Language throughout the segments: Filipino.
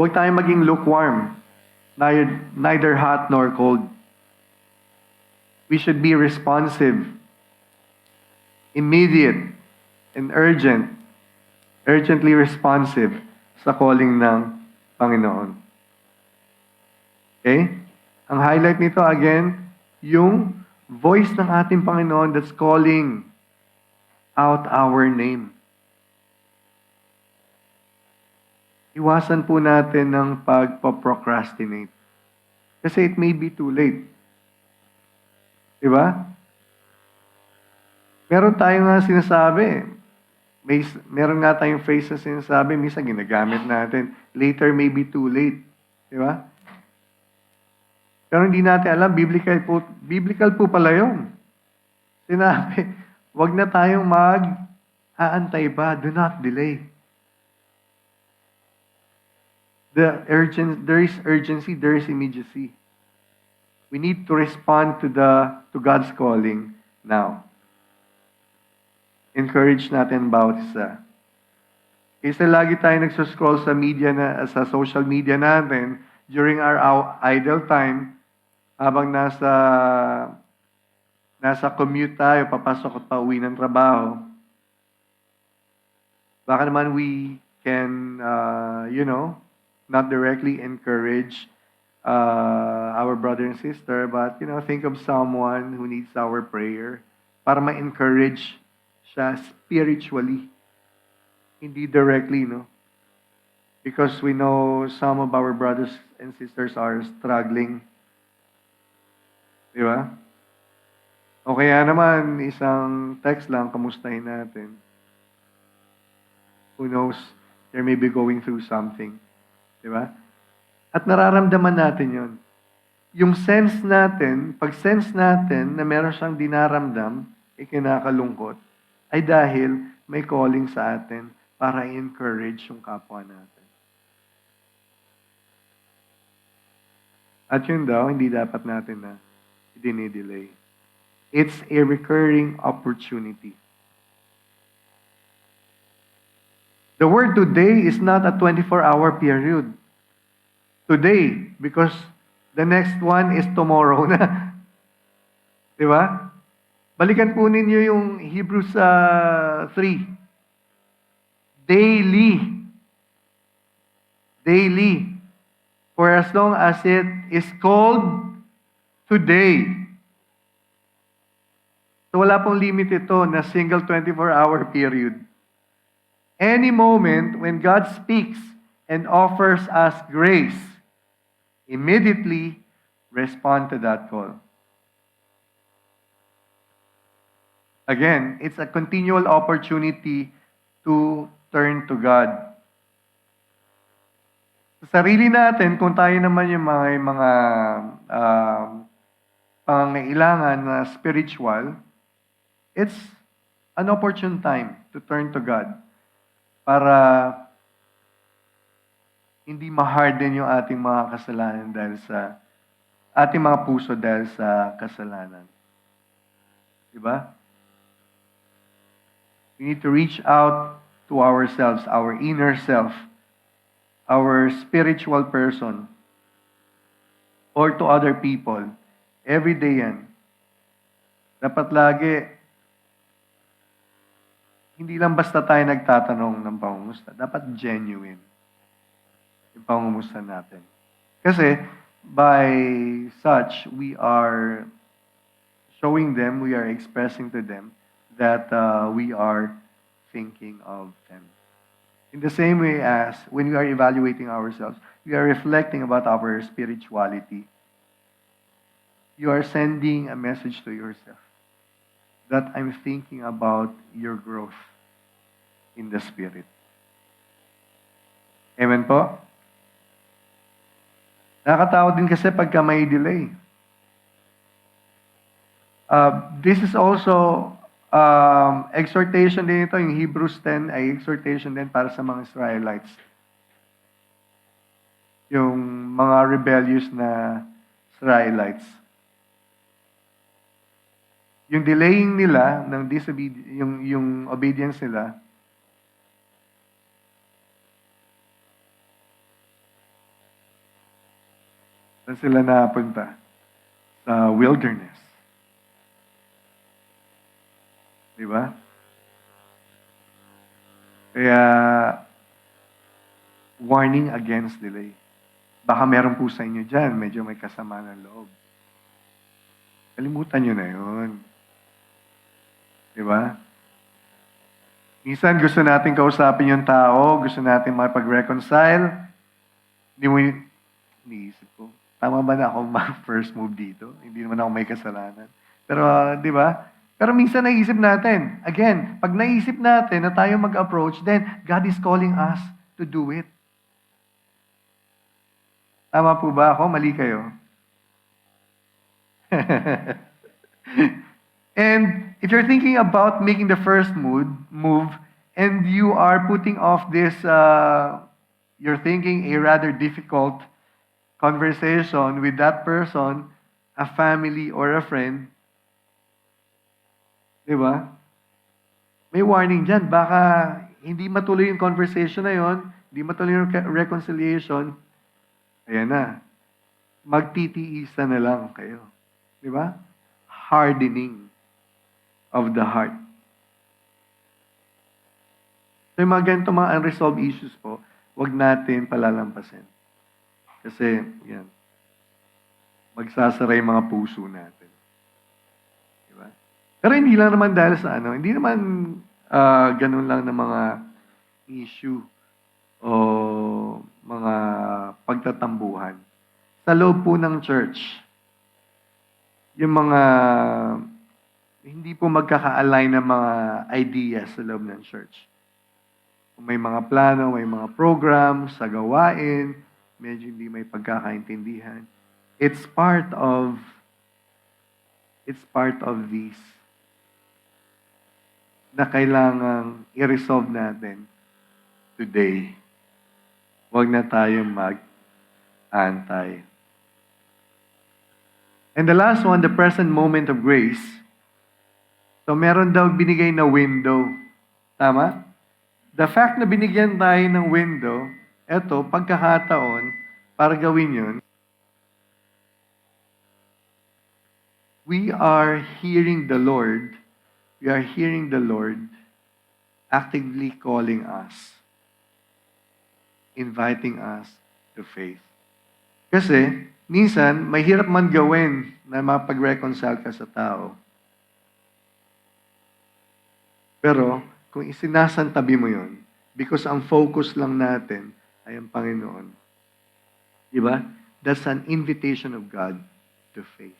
Huwag tayong maging lukewarm, neither hot nor cold. We should be responsive, immediate, and urgently responsive sa calling ng Panginoon. Okay? Ang highlight nito again, yung voice ng ating Panginoon that's calling out our name. Iwasan po natin ng pagpa-procrastinate. Kasi it may be too late. Diba? Meron tayong nga sinasabi. Meron nga tayong phrase na sinasabi, minsan ginagamit natin, later may be too late. Diba? Pero hindi natin alam, biblical po pala yun. Sinabi, wag na tayong aantay ba, do not delay. There is urgency, there is immediacy. We need to respond to God's calling now. Encourage natin bawat isa. Kasi lagi tayo nagsuscroll sa social media natin during our idle time, habang nasa commute tayo, papasok at pauwi ng trabaho. Baka naman we can, not directly encourage our brother and sister, but, think of someone who needs our prayer para ma-encourage siya spiritually. Hindi directly, no? Because we know some of our brothers and sisters are struggling. Di ba? O kaya naman, isang text lang, kamustahin natin. Who knows, they may be going through something. Di ba? At nararamdaman natin yon. Yung sense natin, pag-sense natin na meron siyang dinaramdam, ikinakalungkot, ay dahil may calling sa atin para i-encourage yung kapwa natin. At yun daw, hindi dapat natin na dinidelay. It's a recurring opportunity. The word today is not a 24-hour period. Today, because the next one is tomorrow na. Di ba? Balikan po ninyo yung Hebrews 3. Daily. For as long as it is called today. So wala pong limit ito na single 24-hour period. Any moment when God speaks and offers us grace, immediately respond to that call. Again, it's a continual opportunity to turn to God. Sa sarili natin, kung tayo naman yung mga pangailangan na spiritual, it's an opportune time to turn to God para hindi ma-harden yung ating mga kasalanan dahil sa ating mga puso dahil sa kasalanan. Diba? We need to reach out to ourselves, our inner self, our spiritual person, or to other people. Every day yan. Dapat lagi, hindi lang basta tayo nagtatanong ng pangumusta. Dapat genuine yung pangumusta natin. Kasi, by such, we are showing them, we are expressing to them that we are thinking of them. In the same way as when we are evaluating ourselves, we are reflecting about our spirituality. You are sending a message to yourself that I'm thinking about your growth in the Spirit. Amen po? Nakakatawa din kasi pagka may delay. This is also exhortation din ito, yung Hebrews 10 ay exhortation din para sa mga Israelites. Yung mga rebellious na Israelites. Yung delaying nila ng yung obedience nila Saan sila napunta? Sa wilderness. Di ba? Kaya, warning against delay. Baka meron po sa inyo dyan, medyo may kasama ng loob. Kalimutan nyo na yun. Di ba? Minsan gusto natin kausapin yung tao, gusto natin makipag-reconcile. Hindi mo iniisip ko, tama ba na ako first move dito? Hindi naman ako may kasalanan. Pero, di ba? Pero minsan naisip natin, again, pag naisip natin na tayo mag-approach, then God is calling us to do it. Tama po ba ako? Mali kayo? And if you're thinking about making the first move, and you are putting off this, you're thinking a rather difficult conversation with that person, a family or a friend, di ba? May warning dyan. Baka hindi matuloy yung conversation na yon, hindi matuloy yung reconciliation, ayan na. Magtitiisan na lang kayo. Di ba? Hardening of the heart. So yung mga ganito, mga unresolved issues po, wag natin palalampasin. Kasi, yan, magsasara yung mga puso natin. Diba? Pero hindi lang naman dahil sa hindi naman ganun lang na mga issue o mga pagtatambuhan. Sa loob po ng church, yung mga hindi po magkaka-align ng mga ideas sa loob ng church. Kung may mga plano, may mga program sa gawain, medyo hindi may pagkakaintindihan. It's part of this na kailangang i-resolve natin today. Huwag na tayong mag-antay. And the last one, the present moment of grace. So meron daw binigay na window. Tama? The fact na binigyan tayo ng window, eto, pagkakataon, para gawin yun, we are hearing the Lord actively calling us, inviting us to faith. Kasi, minsan, mahirap man gawin na mapag-reconcile ka sa tao. Pero, kung isinasantabi mo yun, because ang focus lang natin ay ang Panginoon. Diba? That's an invitation of God to faith.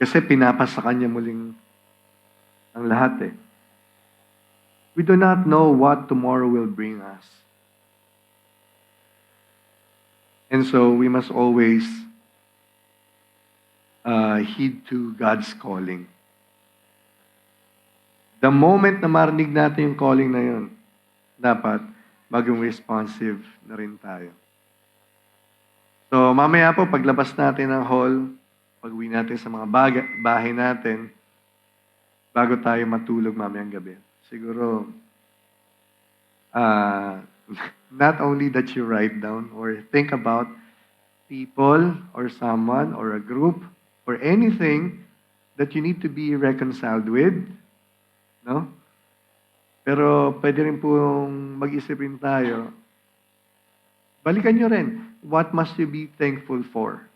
Kasi pinapasa kanya muling ang lahat eh. We do not know what tomorrow will bring us. And so, we must always heed to God's calling. The moment na marinig natin yung calling na yun, dapat maging responsive na rin tayo. So, mamaya po, paglabas natin ng hall, pag-uwi natin sa mga bahay natin, bago tayo matulog mamayang gabi. Siguro, not only that you write down or think about people or someone or a group or anything that you need to be reconciled with, no? Pero pwede rin pong mag-isip rin tayo, balikan nyo rin, what must you be thankful for?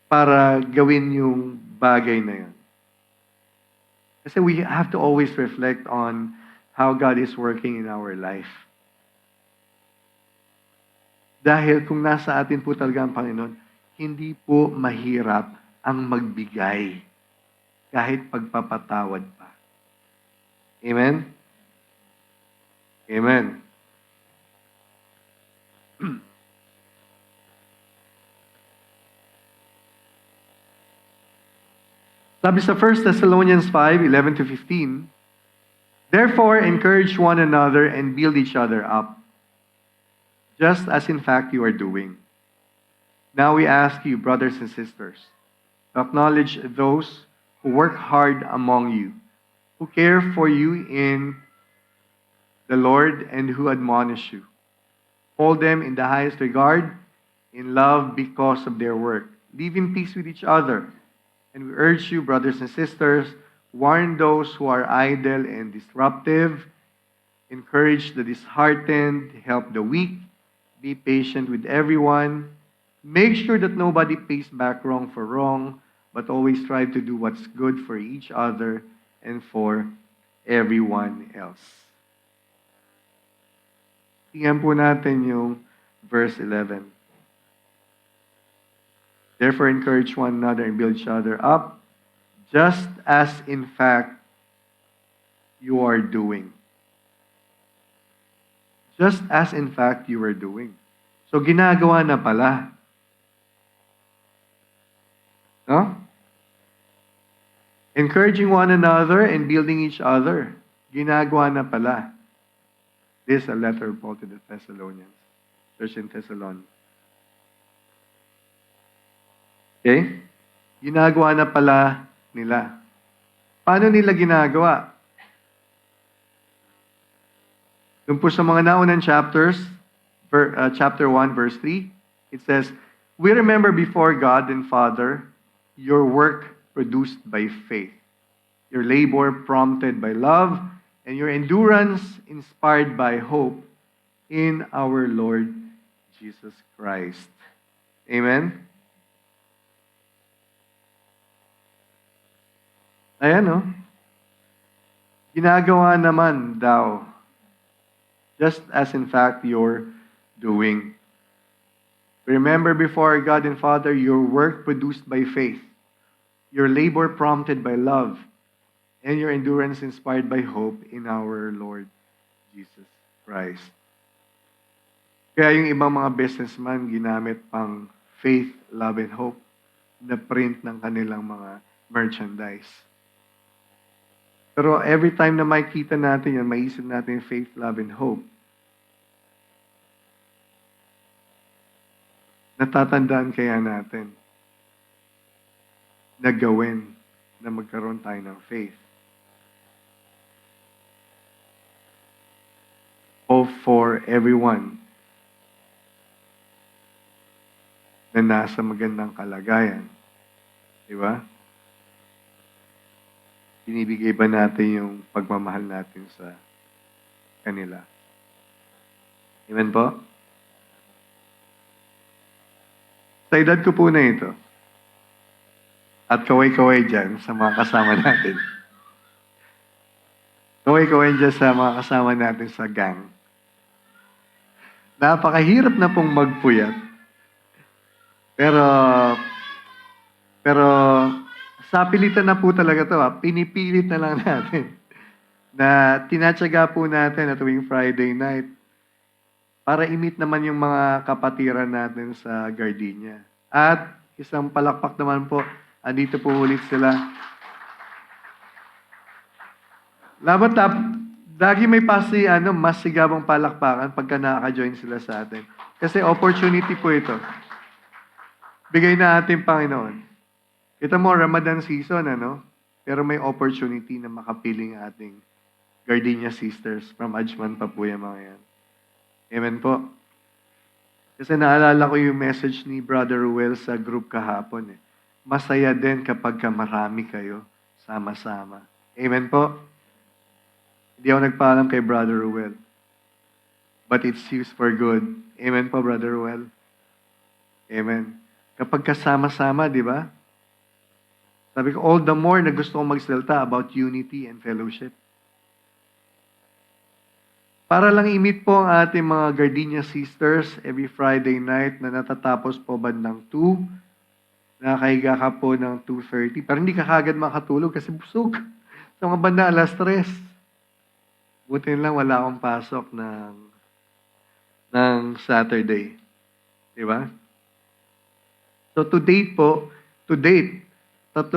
Para gawin yung bagay na yun. Kasi we have to always reflect on how God is working in our life. Dahil kung nasa atin po talaga ang Panginoon, hindi po mahirap ang magbigay kahit pagpapatawad pa. Amen? Amen. Sabi sa 1 Thessalonians 5:11-15, therefore, encourage one another and build each other up, just as in fact you are doing. Now we ask you, brothers and sisters, to acknowledge those who work hard among you, who care for you in the Lord and who admonish you. Hold them in the highest regard, in love because of their work. Live in peace with each other. And we urge you, brothers and sisters, warn those who are idle and disruptive, encourage the disheartened, help the weak, be patient with everyone. Make sure that nobody pays back wrong for wrong, but always strive to do what's good for each other and for everyone else. Tingnan po natin yung verse 11. Therefore, encourage one another and build each other up, just as in fact you are doing. Just as in fact you are doing. So, ginagawa na pala. No? Encouraging one another and building each other. Ginagawa na pala. This is a letter of Paul to the Thessalonians. Church in Thessalon. Okay? Ginagawa na pala nila. Paano nila ginagawa? Doon po sa mga naunang chapters, chapter 1, verse 3, it says, we remember before God and Father your work produced by faith, your labor prompted by love, and your endurance inspired by hope in our Lord Jesus Christ. Amen? Ayan, no? Ginagawa naman daw, just as in fact you're doing. Remember before God and Father your work produced by faith, your labor prompted by love, and your endurance inspired by hope in our Lord Jesus Christ. Kaya yung ibang mga businessman ginamit pang faith, love, and hope na print ng kanilang mga merchandise. Pero every time na makikita natin yan, maisip natin faith, love, and hope. Natatandaan kaya natin na gawin na magkaroon tayo ng faith. Hope for everyone na nasa magandang kalagayan. Di ba? Binibigay ba natin yung pagmamahal natin sa kanila? Amen po? Sa edad ko po na ito, at kaway-kaway dyan sa mga kasama natin. Kaway-kaway dyan sa mga kasama natin sa gang. Napakahirap na pong magpuyat. Pero sa pilitan na po talaga to, pinipilit na lang natin na tinatsaga po natin na tuwing Friday night para i-meet naman yung mga kapatiran natin sa Gardenia. At isang palakpak naman po, andito po ulit sila. Lagi may mas sigabang palakpakan pagka nakaka-join sila sa atin. Kasi opportunity po ito. Bigay na ating Panginoon. Kita mo, Ramadan season, Pero may opportunity na makapiling ating Gardenia sisters from Ajman pa po yung mga yan. Amen po. Kasi naalala ko yung message ni Brother Ruel sa group kahapon. Masaya din kapag marami kayo sama-sama. Amen po. Hindi ako nagpaalam kay Brother Ruel. But it's used for good. Amen po, Brother Ruel. Amen. Kapag kasama-sama, di ba? Sabi ko, all the more na gusto kong magsalita about unity and fellowship. Para lang i-meet po ang ating mga Gardenia sisters every Friday night na natatapos po bandang 2. Nakahiga ka po ng 2:30. Pero hindi ka kagad makatulog kasi busog. Sa mga banda, alas 3. Buti lang wala akong pasok ng Saturday. Diba? So to date, 3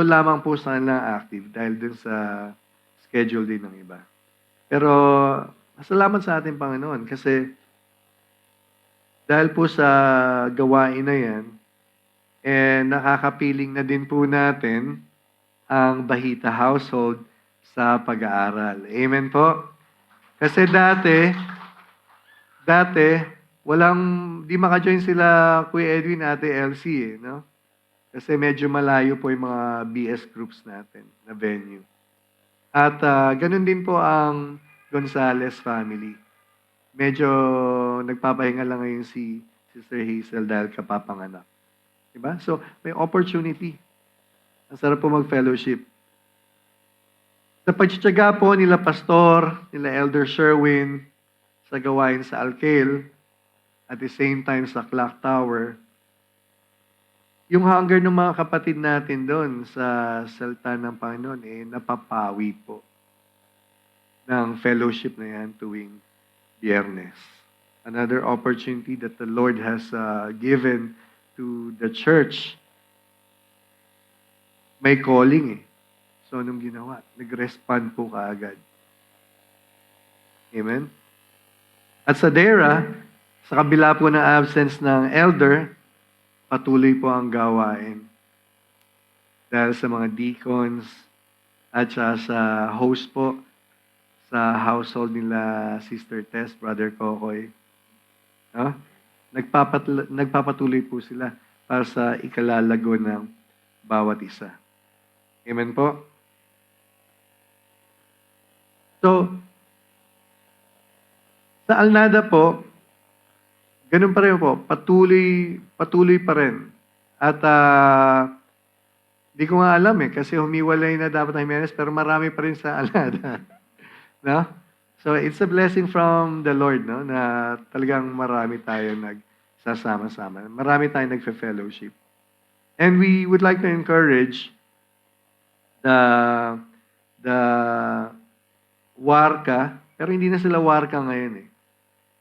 lamang po sa kanila active dahil dun sa schedule din ng iba. Pero salamat sa ating Panginoon kasi dahil po sa gawain na yan, nakakapiling na din po natin ang Bahita household sa pag-aaral. Amen po? Kasi dati, di maka-join sila Kuya Edwin, Ate Elsie, no? Kasi medyo malayo po yung mga BS groups natin na venue. At ganun din po ang Gonzales family. Medyo nagpapahinga lang ngayon si Sister Hazel dahil kapapanganak. Diba? So, may opportunity. Ang sarap po mag-fellowship. Sa pagtsatsaga po nila Pastor, nila Elder Sherwin, sa gawain sa Alcale, at the same time sa Clock Tower, yung hunger ng mga kapatid natin doon sa salita ng Panginoon, napapawi po ng fellowship na yan tuwing Biyernes. Another opportunity that the Lord has given to the church. May calling eh. So, anong ginawa? Nag-respond po kaagad. Amen? At sa DERA, sa kabila po ng absence ng elder, patuloy po ang gawain. Dahil sa mga deacons at sa host po, sa household nila Sister Tess, Brother Kokoy. No? Nagpapatuloy po sila para sa ikalalago ng bawat isa. Amen po? So, sa Alnada po, ganun pa rin po, patuloy pa rin. At di ko nga alam kasi humiwalay na dapat ang Jimenez, pero marami pa rin sa Alnada. No? So, it's a blessing from the Lord, no? Na talagang marami tayo nagsasama-sama. Marami tayong nagfe-fellowship. And we would like to encourage the Warka, pero hindi na sila Warka ngayon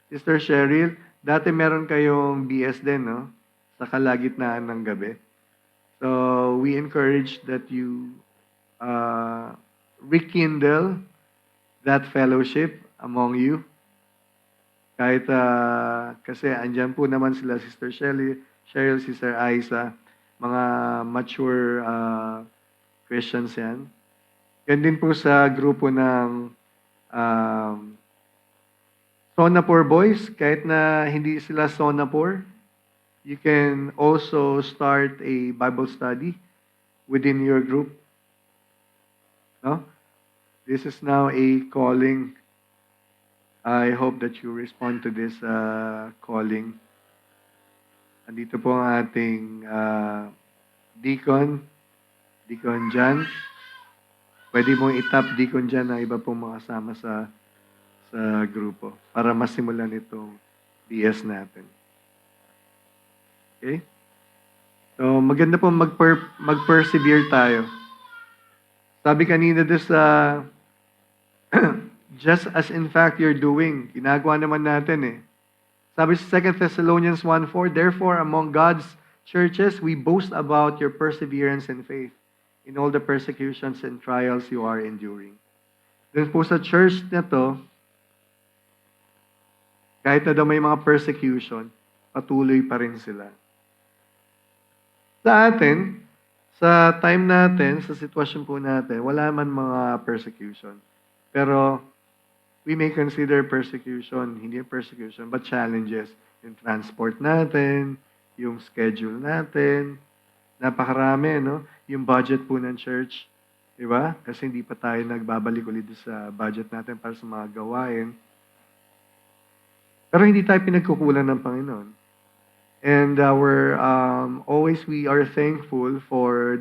Sister Cheryl, dati meron kayong BS din, no? Sa kalagitnaan ng gabi. So, we encourage that you rekindle that fellowship among you. Kahit kasi andyan po naman sila Sister Cheryl, Sister Aiza, mga mature Christians yan. Yan din po sa grupo ng Sonapur Boys, kahit na hindi sila Sonapur, you can also start a Bible study within your group. No? This is now a calling. I hope that you respond to this calling. Andito po ang ating Deacon Jan. Pwede mong itap Deacon Jan na iba pong mga kasama sa grupo para masimulan itong DS natin. Okay? So, maganda po mag-persevere tayo. Sabi kanina doon sa just as in fact you're doing, ginagawa naman natin Sabi sa 2 Thessalonians 1:4, therefore among God's churches, we boast about your perseverance and faith in all the persecutions and trials you are enduring. Doon po sa church na to, kahit na daw may mga persecution, patuloy pa rin sila. Sa atin, sa time natin, sa sitwasyon po natin, wala man mga persecution. Pero we may consider persecution, hindi persecution, but challenges. Yung transport natin, yung schedule natin, napakarami, no? Yung budget po ng church, di ba? Kasi hindi pa tayo nagbabalik ulit sa budget natin para sa mga gawain. Pero hindi tayo pinagkukulan ng Panginoon. And always we are thankful for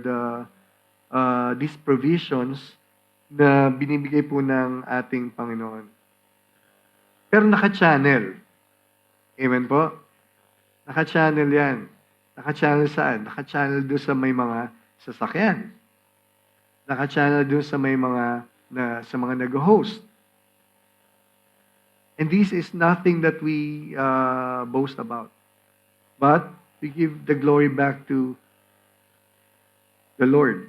these provisions na binibigay po ng ating Panginoon. Pero naka-channel. Amen po? Naka-channel yan. Naka-channel saan? Naka-channel doon sa may mga sasakyan. Naka-channel doon sa may mga sa mga nag-host. And this is nothing that we boast about. But we give the glory back to the Lord.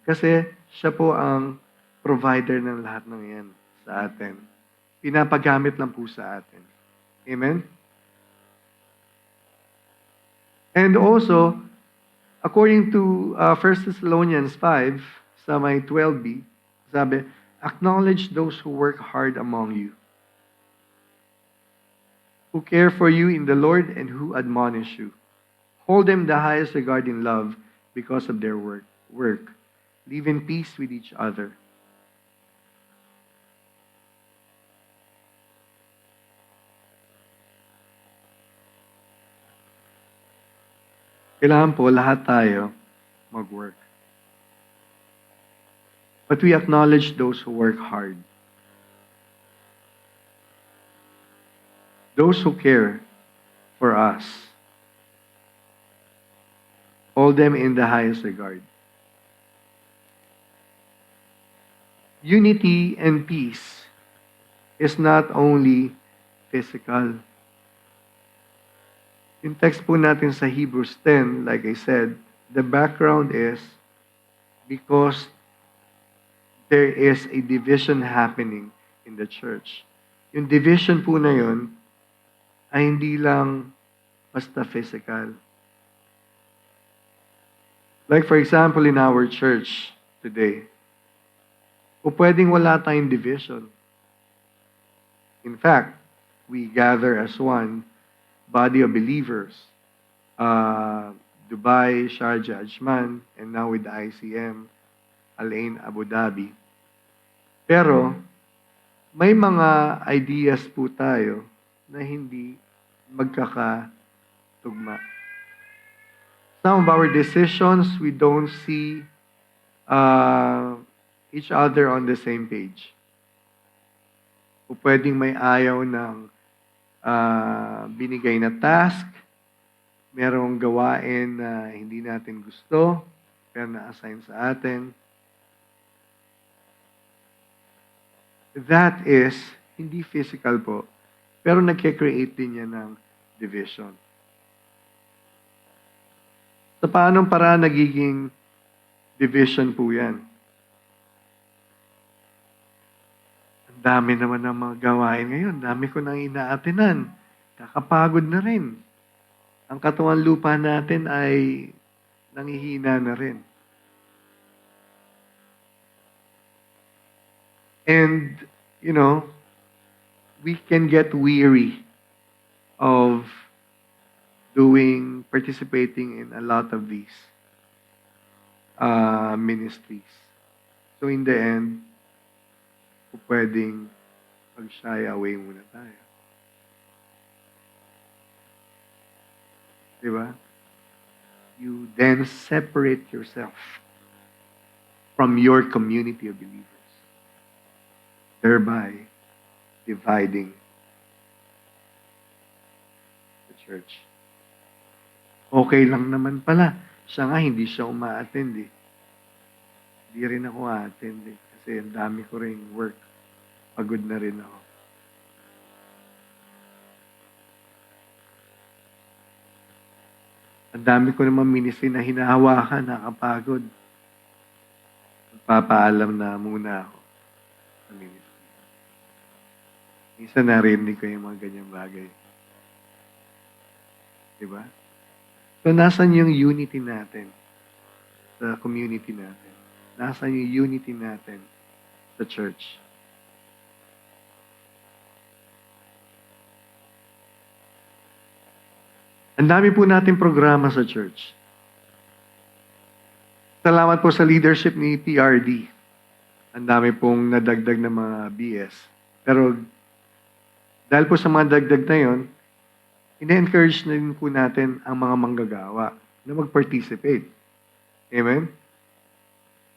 Kasi siya po ang provider ng lahat ng yan sa atin. Pinapagamit lang po sa atin. Amen? And also, according to 1 Thessalonians 5, sa may 12b, sabi, acknowledge those who work hard among you. who care for you in the Lord and who admonish you. Hold them in the highest regard in love because of their work. Live in peace with each other. Kailangan po lahat tayo mag-work. But we acknowledge those who work hard. Those who care for us. Hold them in the highest regard. Unity and peace is not only physical. Yung text po natin sa Hebrews 10, like I said, the background is because there is a division happening in the church. Yung division po na yun ay hindi lang basta physical. Like for example, in our church today, o pwedeng wala tayong division. In fact, we gather as one body of believers. Dubai, Sharjah, Ajman, and now with the ICM, Al-Ain, Abu Dhabi. Pero, may mga ideas po tayo na hindi magkakatugma. Some of our decisions, we don't see each other on the same page. O pwedeng may ayaw ng binigay na task, merong gawain na hindi natin gusto, pero na-assign sa atin. That is, hindi physical po, pero nagke-create din yan ng division. Sa paanong paraan nagiging division po yan? Ang dami naman ng mga gawain ngayon. Dami ko nang inaatinan. Kakapagod na rin. Ang katawan lupa natin ay nangihina na rin. And, you know, we can get weary of participating in a lot of these ministries. So in the end, pwedeng mag-shy away muna tayo. Diba? You then separate yourself from your community of believers, thereby dividing the church. Okay lang naman pala. Siya nga, hindi siya uma-attend eh. Hindi rin ako a-attend eh. Kasi ang dami ko rin work. Pagod na rin ako. Ang dami ko naman ministry na hinahawakan, nakapagod. Magpapaalam na muna ako sa ministry. Minsan narinig ko yung mga ganyang bagay. Diba? So, nasan yung unity natin sa community natin? Nasan yung unity natin sa church? Ang dami po natin programa sa church. Salamat po sa leadership ni PRD. Ang dami pong nadagdag na mga BS. Pero dahil po sa mga dagdag na yon, ina-encourage na din po natin ang mga manggagawa na mag-participate. Amen?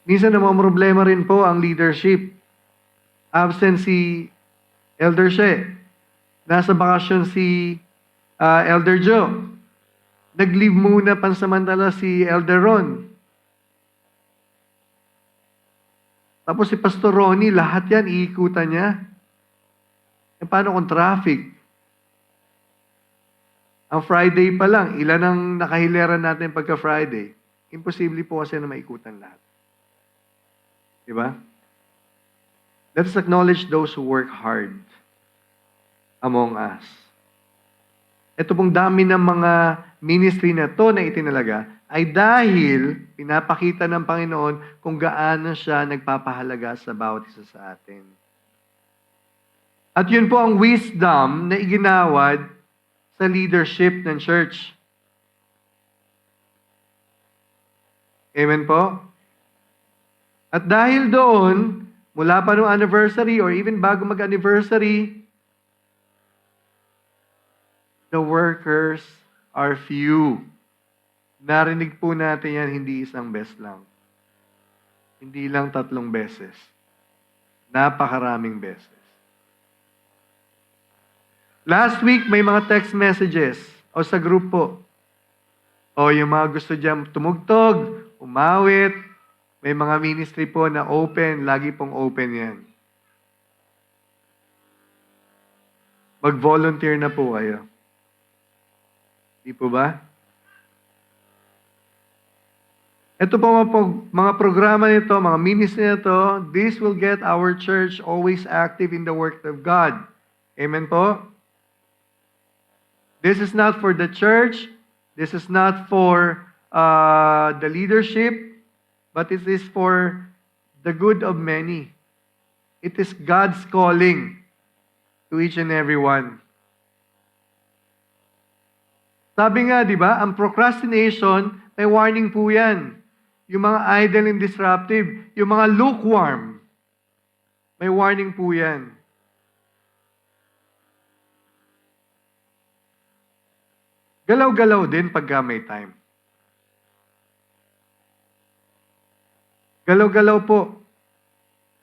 Minsan namang problema rin po ang leadership. Absent si Elder She. Nasa bakasyon si Elder Joe. Nag-leave muna pansamantala si Elder Ron. Tapos si Pastor Ronnie, lahat yan, iikutan niya. E paano kung traffic? Ang Friday pa lang, ilan ang nakahilera natin pagka-Friday? Imposible po kasi na maikutan lahat. Diba? Let us acknowledge those who work hard among us. Ito pong dami ng mga ministry na to na itinalaga ay dahil pinapakita ng Panginoon kung gaano siya nagpapahalaga sa bawat isa sa atin. At yun po ang wisdom na iginawad sa leadership ng church. Amen po? At dahil doon, mula pa noong anniversary or even bago mag-anniversary, the workers are few. Narinig po natin yan, hindi isang beses lang. Hindi lang 3 beses. Napakaraming beses. Last week, may mga text messages o sa group po. O yung mga gusto dyan tumugtog, umawit, may mga ministry po na open, lagi pong open yan. Mag-volunteer na po kayo. Di po ba? Ito po mga programa nito, mga ministry nito, this will get our church always active in the work of God. Amen po? This is not for the church. This is not for the leadership. But it is for the good of many. It is God's calling to each and every one. Sabi nga, di ba, ang procrastination, may warning po yan. Yung mga idle and disruptive, yung mga lukewarm, may warning po yan. Galaw-galaw din pagka may time. Galaw-galaw po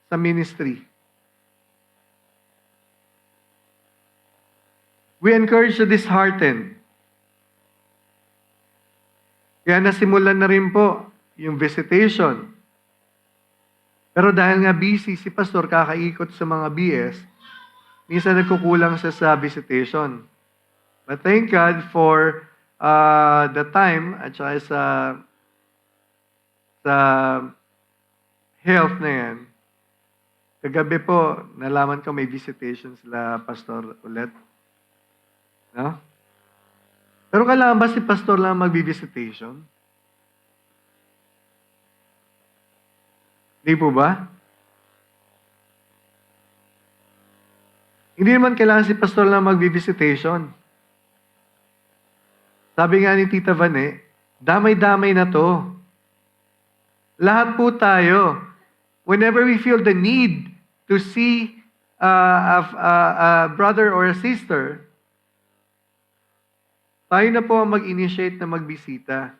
sa ministry. We encourage the disheartened. Kaya nasimulan na rin po yung visitation. Pero dahil nga busy si pastor kakaikot sa mga BS, minsan nagkukulang siya sa visitation. But thank God for the time at saka sa health na yan. Kagabi po, nalaman ko may visitation sila pastor ulit. No? Pero kailangan ba si pastor lang mag-visitation? Hindi po ba? Hindi naman kailangan si pastor lang mag-visitation. Sabi nga ni Tita Vane, damay-damay na to. Lahat po tayo, whenever we feel the need to see a brother or a sister, tayo na po ang mag-initiate na magbisita.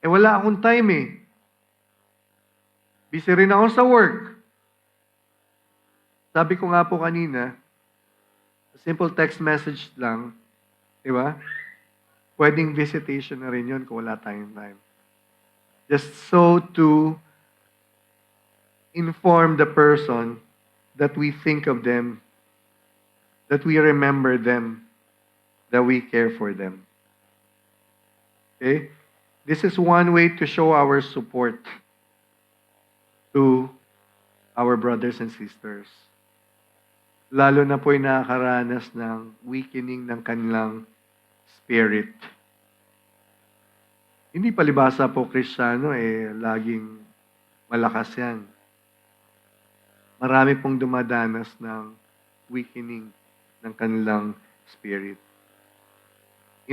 Eh wala akong time eh. Busy rin ako sa work. Sabi ko nga po kanina, simple text message lang, di ba? Pwedeng visitation na rin yun kung wala tayong time. Just so to inform the person that we think of them, that we remember them, that we care for them. Okay? This is one way to show our support to our brothers and sisters. Lalo na po yung nakakaranas ng weakening ng kanilang spirit. Hindi palibasa po Kristiyano, laging malakas yan. Marami pong dumadanas ng weakening ng kanilang spirit.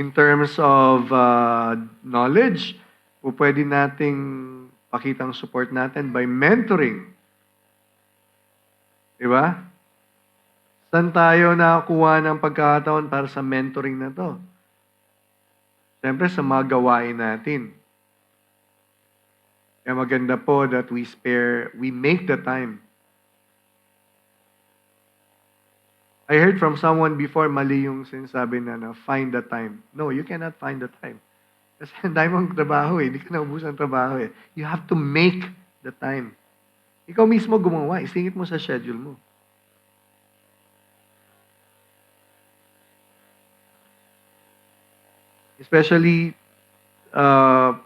In terms of knowledge, po pwede nating pakitang support natin by mentoring. Diba? Saan tayo nakakuha ng pagkakataon para sa mentoring na to? Siyempre, sa mga gawain natin. Kaya maganda po that we make the time. I heard from someone before, mali yung sinasabi na find the time. No, you cannot find the time. Kasi ang dami mong trabaho hindi ka naubusan ng trabaho You have to make the time. Ikaw mismo gumawa, isingit mo sa schedule mo. Especially,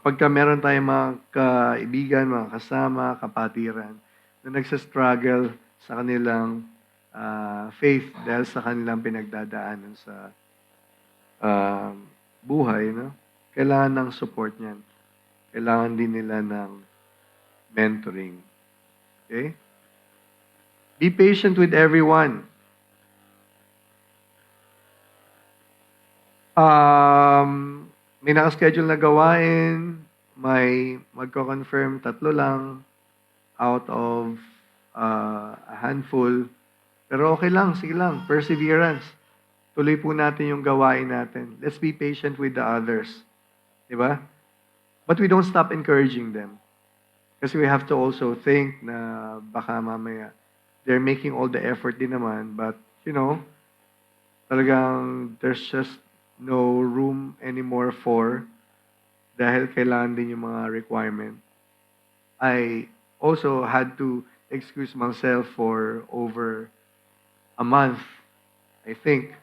pagka meron tayong mga kaibigan, mga kasama, kapatiran, na nagsastruggle sa kanilang faith dahil sa kanilang pinagdadaanan sa buhay, no? Kailangan ng support niyan. Kailangan din nila ng mentoring. Okay? Be patient with everyone. May nakaschedule na gawain, may magko-confirm 3 lang out of a handful. Pero okay lang, sige lang, perseverance. Tuloy po natin yung gawain natin. Let's be patient with the others. Di ba? But we don't stop encouraging them. Kasi we have to also think na baka mamaya they're making all the effort din naman, but talagang there's just no room anymore for dahil kailangan din yung mga requirement. I also had to excuse myself for over a month, I think,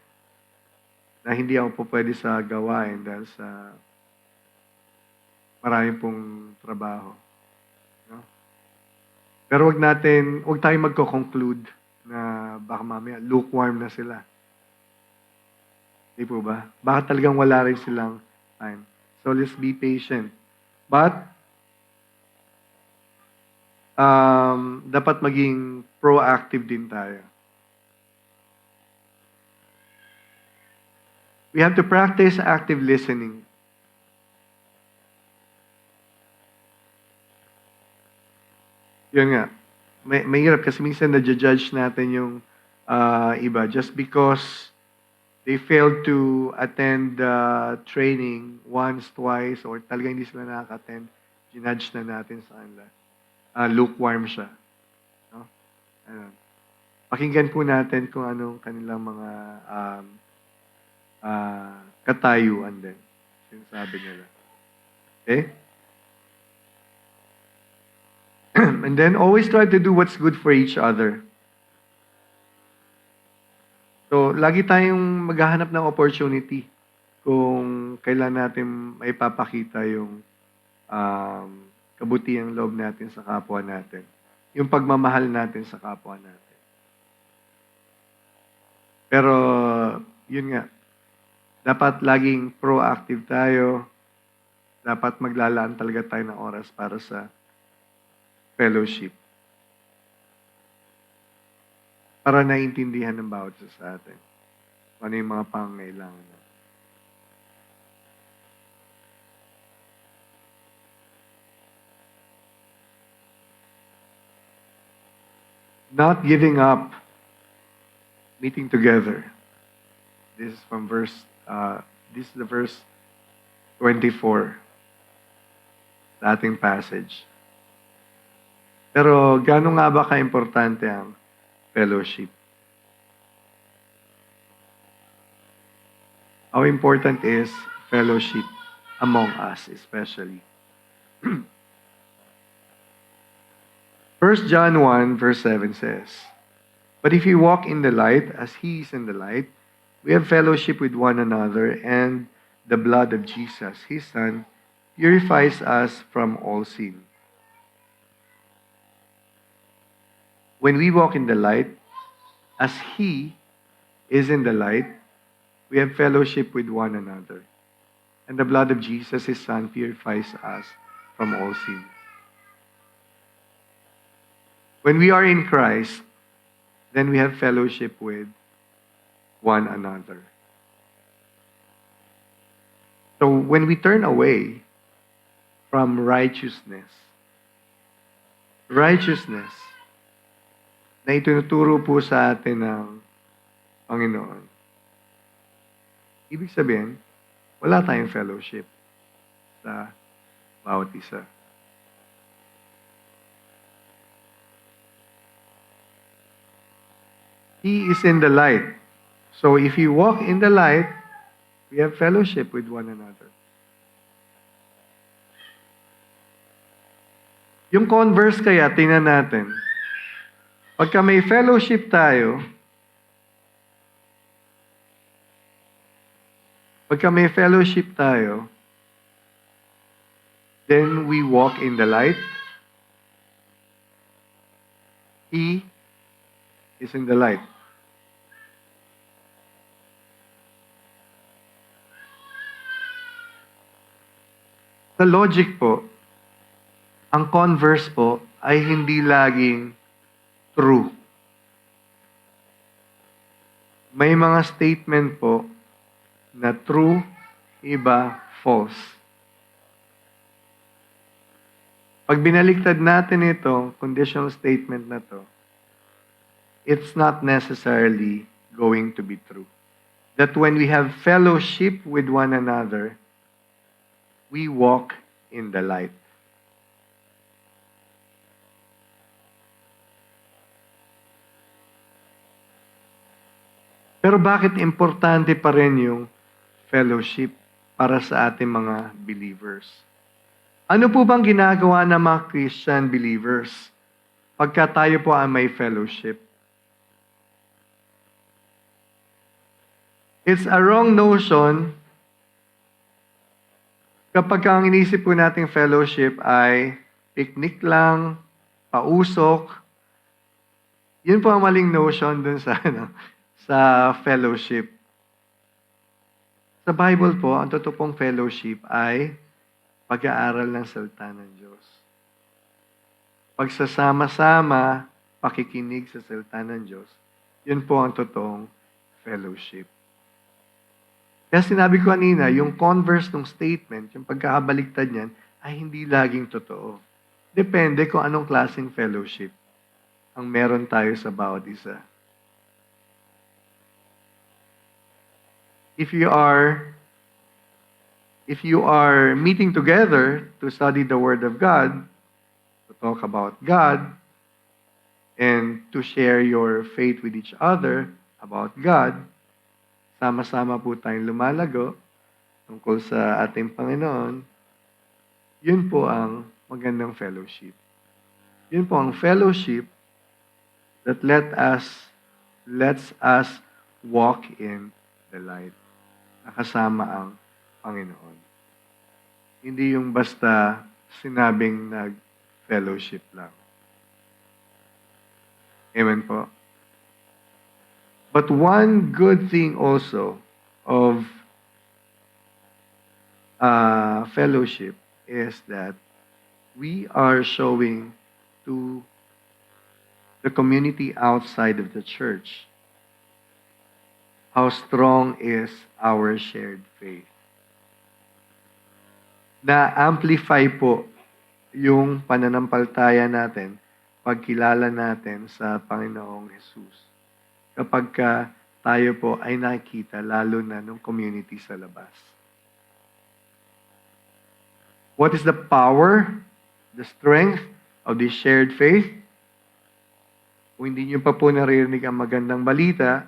na hindi ako po pwede sa gawain dahil sa marami pong trabaho. No? Pero wag tayong magko-conclude na baka mamaya lukewarm na sila. Di po ba? Baka talagang wala rin silang time. So let's be patient. But, dapat maging proactive din tayo. We have to practice active listening. Yun nga. Mahirap kasi minsan na-judge natin yung iba just because they failed to attend training once, twice, or talagang hindi sila nakaka-attend, ginudge na natin sa kanila. Lukewarm siya. No? Ayun. Pakinggan po natin kung anong kanilang mga katayuan din. Sinasabi nila. Okay? And then, always try to do what's good for each other. So, lagi tayong maghahanap ng opportunity kung kailan natin maipapakita yung kabutihang loob natin sa kapwa natin. Yung pagmamahal natin sa kapwa natin. Pero, yun nga, dapat laging proactive tayo. Dapat maglalaan talaga tayo ng oras para sa fellowship. Para naiintindihan ng bawat isa sa atin. Ano yung mga pangangailangan natin. Not giving up, meeting together. This is from this is the verse 24. Sa ating passage. Pero gaano nga ba ka-importante ang fellowship? How important is fellowship among us, especially? 1 John 1 verse 7 says, "But if we walk in the light, as He is in the light, we have fellowship with one another, and the blood of Jesus, His Son, purifies us from all sin." When we walk in the light, as He is in the light, we have fellowship with one another. And the blood of Jesus, His Son, purifies us from all sin. When we are in Christ, then we have fellowship with one another. So when we turn away from righteousness na itinuturo po sa atin ng Panginoon, ibig sabihin, wala tayong fellowship sa bawat isa. He is in the light. So if you walk in the light, we have fellowship with one another. Yung converse kaya, tingnan natin. Pagka may fellowship tayo, then we walk in the light. He is in the light. Sa logic po, ang converse po ay hindi laging true. May mga statement po na true, iba false. Pag binaliktad natin itong conditional statement na to, it's not necessarily going to be true. That when we have fellowship with one another, we walk in the light. Pero bakit importante pa rin yung fellowship para sa ating mga believers? Ano po bang ginagawa ng mga Christian believers pagka tayo po ay may fellowship? It's a wrong notion kapag ang inisip po nating fellowship ay picnic lang, pausok. Yun po ang maling notion dun sa, sa fellowship. Sa Bible po, ang totoo pong fellowship ay pag-aaral ng salita ng Diyos. Pagsasama-sama, pakikinig sa salita ng Diyos, yun po ang totoong fellowship. Kaya sinabi ko kanina, yung converse ng statement, yung pagkakabaliktad niyan, ay hindi laging totoo. Depende kung anong klaseng fellowship ang meron tayo sa bawat isa. If you are meeting together to study the Word of God, to talk about God, and to share your faith with each other about God, sama-sama po tayong lumalago tungkol sa ating Panginoon, yun po ang magandang fellowship. Yun po ang fellowship that lets us walk in the light. Nakasama ang Panginoon. Hindi yung basta sinabing nag-fellowship lang. Amen po. But one good thing also of fellowship is that we are showing to the community outside of the church how strong is our shared faith. Na-amplify po yung pananampalataya natin pagkilala natin sa Panginoong Jesus. Kapag tayo po ay nakikita, lalo na ng community sa labas. What is the power, the strength of this shared faith? Kung hindi nyo pa po naririnig ang magandang balita,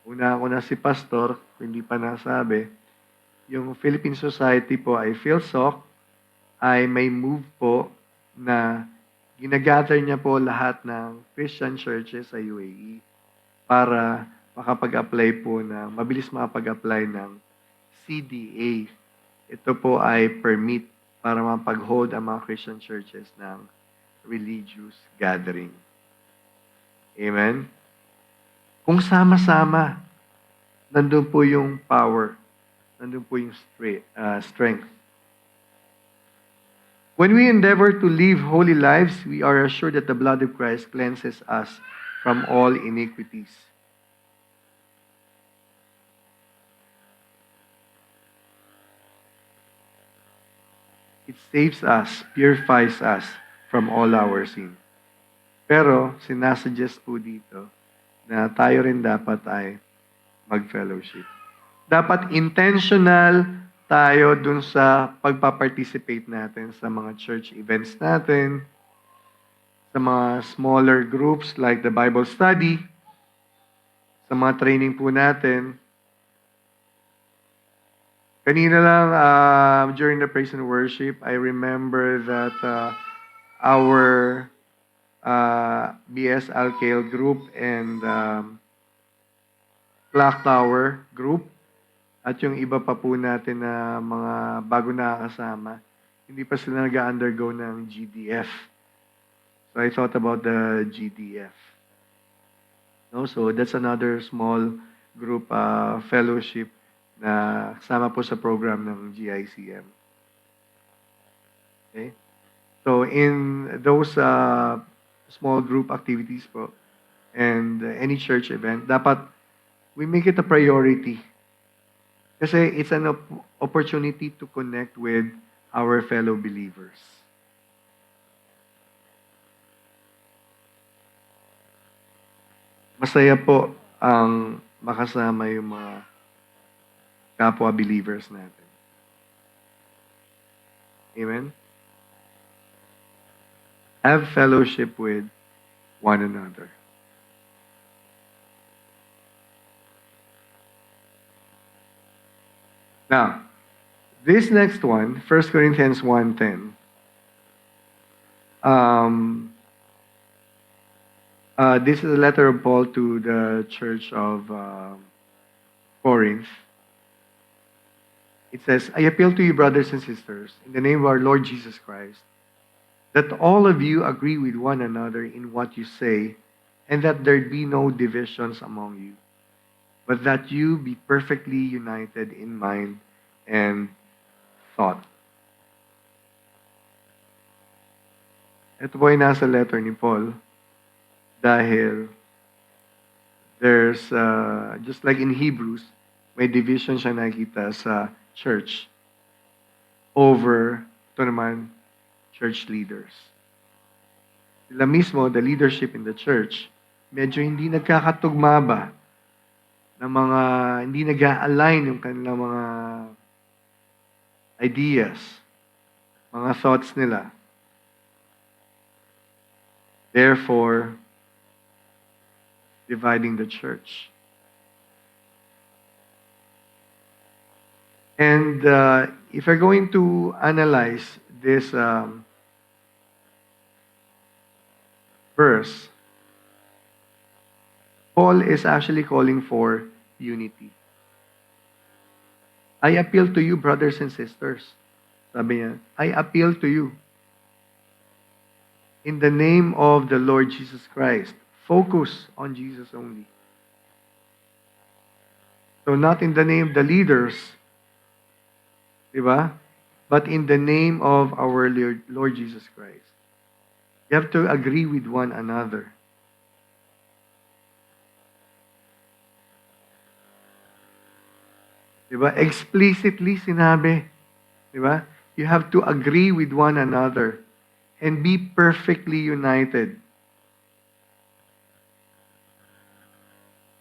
una ako na si Pastor, hindi pa nasabi, yung Philippine Society po ay PhilSoc, ay may move po na ginagather niya po lahat ng Christian churches sa UAE para makapag-apply po mabilis makapag-apply ng CDA. Ito po ay permit para mapag-hold ang mga Christian churches ng religious gathering. Amen? Kung sama-sama, nandun po yung power, nandun po yung strength. When we endeavor to live holy lives, we are assured that the blood of Christ cleanses us from all iniquities. It saves us, purifies us from all our sin. Pero, sinasuggest po dito na tayo rin dapat ay mag-fellowship. Dapat intentional tayo dun sa pagpa-participate natin sa mga church events natin, sa mga smaller groups like the Bible study, sa mga training po natin. Kanina lang, during the praise and worship, I remember that our BS Alkail group and Clock Tower group at yung iba pa po natin na mga bago nakakasama, hindi pa sila nag-undergo ng GDF. So I thought about the GDF. No? So that's another small group fellowship na kasama po sa program ng GICM. Okay? So in those small group activities po and any church event, dapat we make it a priority Kasi it's an opportunity to connect with our fellow believers. Masaya po ang makasama yung mga kapwa believers natin. Amen? Have fellowship with one another. Now, this next one, 1 Corinthians 1:10, this is a letter of Paul to the church of Corinth. It says, I appeal to you, brothers and sisters, in the name of our Lord Jesus Christ, that all of you agree with one another in what you say, and that there be no divisions among you, but that you be perfectly united in mind and thought. Ito po ay nasa letter ni Paul dahil there's, just like in Hebrews, may division siya nakita sa church over, ito naman, church leaders. Sila mismo, the leadership in the church, medyo hindi nagkakatugma ba ng mga, hindi nag-a-align yung kanilang mga ideas, mga thoughts nila. Therefore, dividing the church. And if we're going to analyze this verse, Paul is actually calling for unity. I appeal to you, brothers and sisters. Sabi niya, I appeal to you. In the name of the Lord Jesus Christ. Focus on Jesus only. So not in the name of the leaders, diba? But in the name of our Lord Jesus Christ. You have to agree with one another. Diba? Explicitly sinabi. Diba? You have to agree with one another and be perfectly united.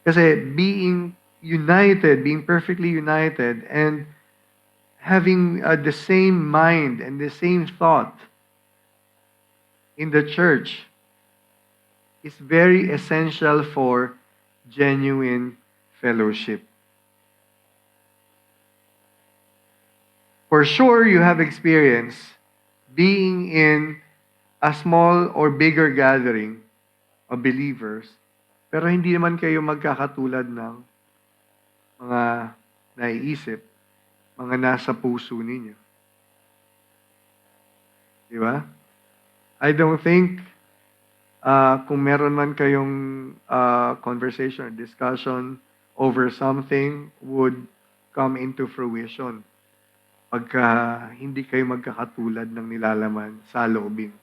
Kasi being united, being perfectly united, and having the same mind and the same thought in the church is very essential for genuine fellowship. For sure, you have experience being in a small or bigger gathering of believers, pero hindi naman kayo magkakatulad ng mga naiisip, mga nasa puso ninyo. Di ba? I don't think kung meron man kayong conversation or discussion over something would come into fruition pagka hindi kayo magkakatulad ng nilalaman sa loobin.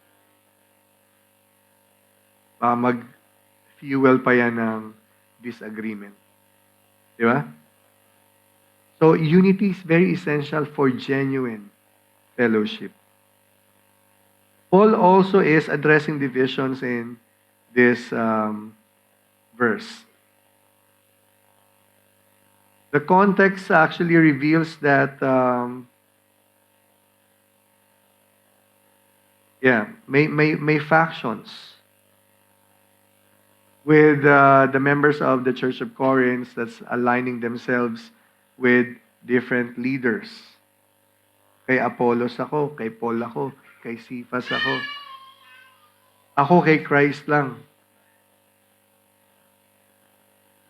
Mag-fuel pa yan ng disagreement. Di ba? So, unity is very essential for genuine fellowship. Paul also is addressing divisions in this verse. The context actually reveals that may factions with the members of the Church of Corinth that's aligning themselves with different leaders. Kay Apollos ako, kay Paul ako, kay Cephas ako. Ako kay Christ lang.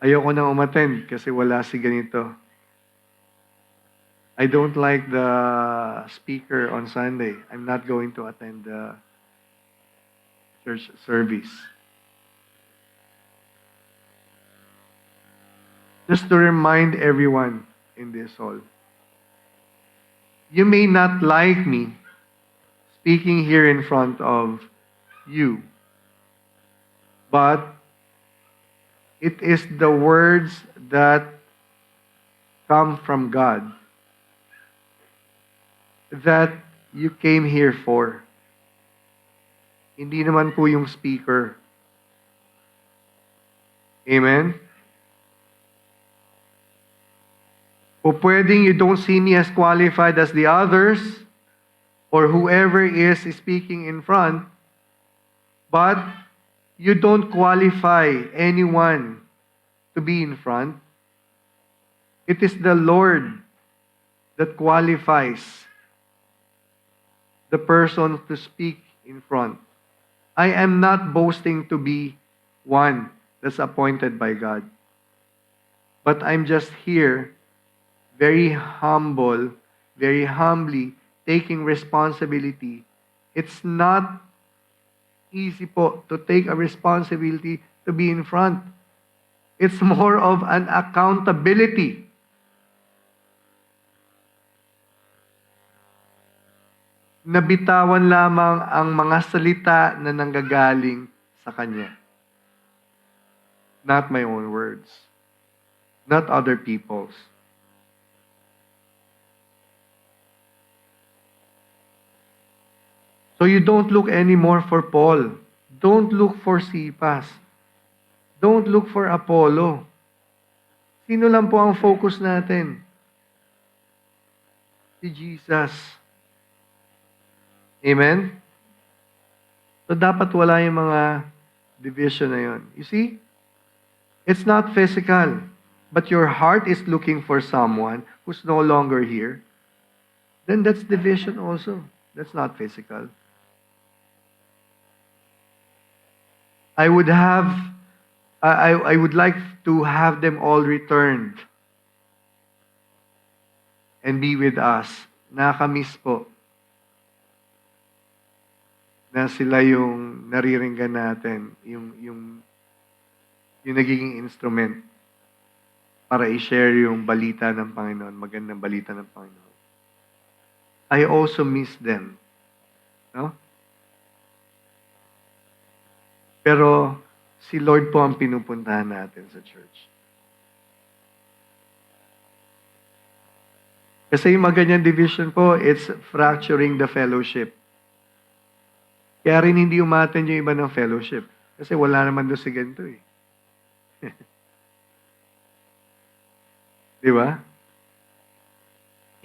Ayoko nang umattend kasi wala si ganito. I don't like the speaker on Sunday. I'm not going to attend the church service. Just to remind everyone in this hall, you may not like me speaking here in front of you, but it is the words that come from God that you came here for. Hindi naman po yung speaker. Amen? O pwedeng you don't see me as qualified as the others or whoever is speaking in front, but you don't qualify anyone to be in front. It is the Lord that qualifies the person to speak in front. I am not boasting to be one that's appointed by God. But I'm just here, very humble, very humbly, taking responsibility. It's not easy po to take a responsibility to be in front. It's more of an accountability. Nabitawan lamang ang mga salita na nanggagaling sa Kanya. Not my own words. Not other people's. So you don't look anymore for Paul. Don't look for Cephas. Don't look for Apollo. Sino lang po ang focus natin? Si Jesus. Amen? So dapat wala yung mga division na yun. You see? It's not physical. But your heart is looking for someone who's no longer here. Then that's division also. That's not physical. I would like to have them all returned and be with us. Nakamiss po na sila yung nariringgan natin, yung nagiging instrument para i-share yung balita ng Panginoon, magandang balita ng Panginoon. I also miss them. No? Pero si Lord po ang pinupuntahan natin sa church. Kasi yung mga ganyan division po, it's fracturing the fellowship. Kaya rin hindi umaten yung iba ng fellowship. Kasi wala naman doon si ganito eh. Di ba?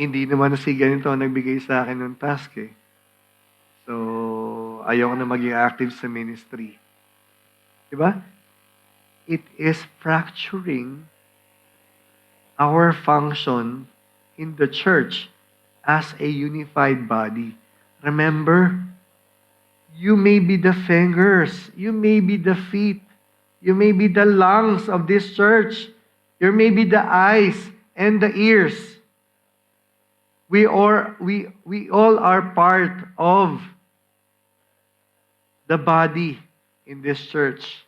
Hindi naman si ganito ang nagbigay sa akin ng task eh. So, ayaw ko na maging active sa ministry. Diba? It is fracturing our function in the church as a unified body. Remember, you may be the fingers, you may be the feet, you may be the lungs of this church, you may be the eyes and the ears. We all are part of the body in this church.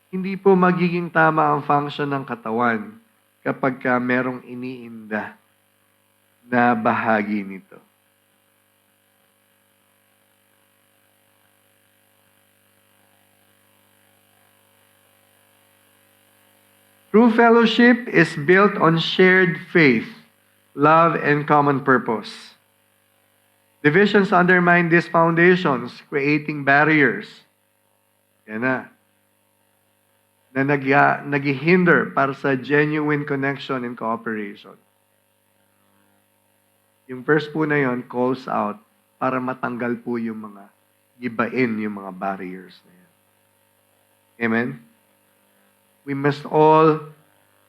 Hindi po magiging tama ang function ng katawan kapag merong iniinda na bahagi nito. True fellowship is built on shared faith, love, and common purpose. Divisions undermine these foundations, creating barriers. Yan na. Na naghihinder para sa genuine connection and cooperation. Yung verse po na yon calls out para matanggal po yung mga gibain, yung mga barriers na yan. Amen? We must all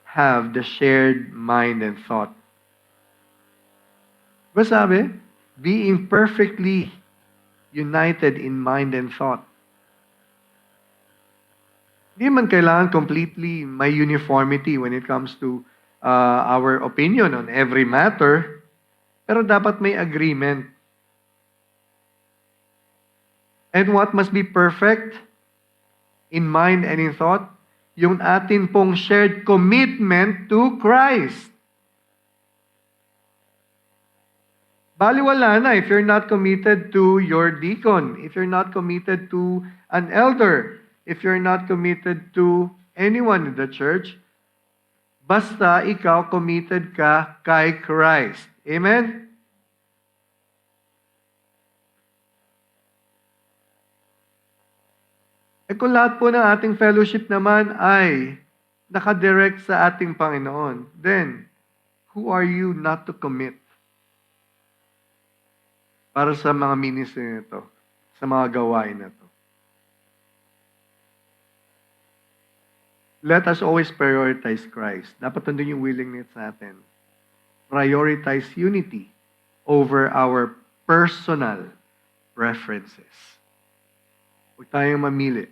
have the shared mind and thought. Ba sabi? Being perfectly united in mind and thought. Hindi man kailangan completely may uniformity when it comes to our opinion on every matter, pero dapat may agreement. And what must be perfect in mind and in thought? Yung atin pong shared commitment to Christ. Baliwala na if you're not committed to your deacon, if you're not committed to an elder, if you're not committed to anyone in the church, basta ikaw committed ka kay Christ. Amen? Kung lahat po ng ating fellowship naman ay nakadirect sa ating Panginoon, then, who are you not to commit para sa mga ministry nito, sa mga gawain na to? Let us always prioritize Christ. Dapat nandun yung willingness natin. Prioritize unity over our personal preferences. Huwag tayong mamili.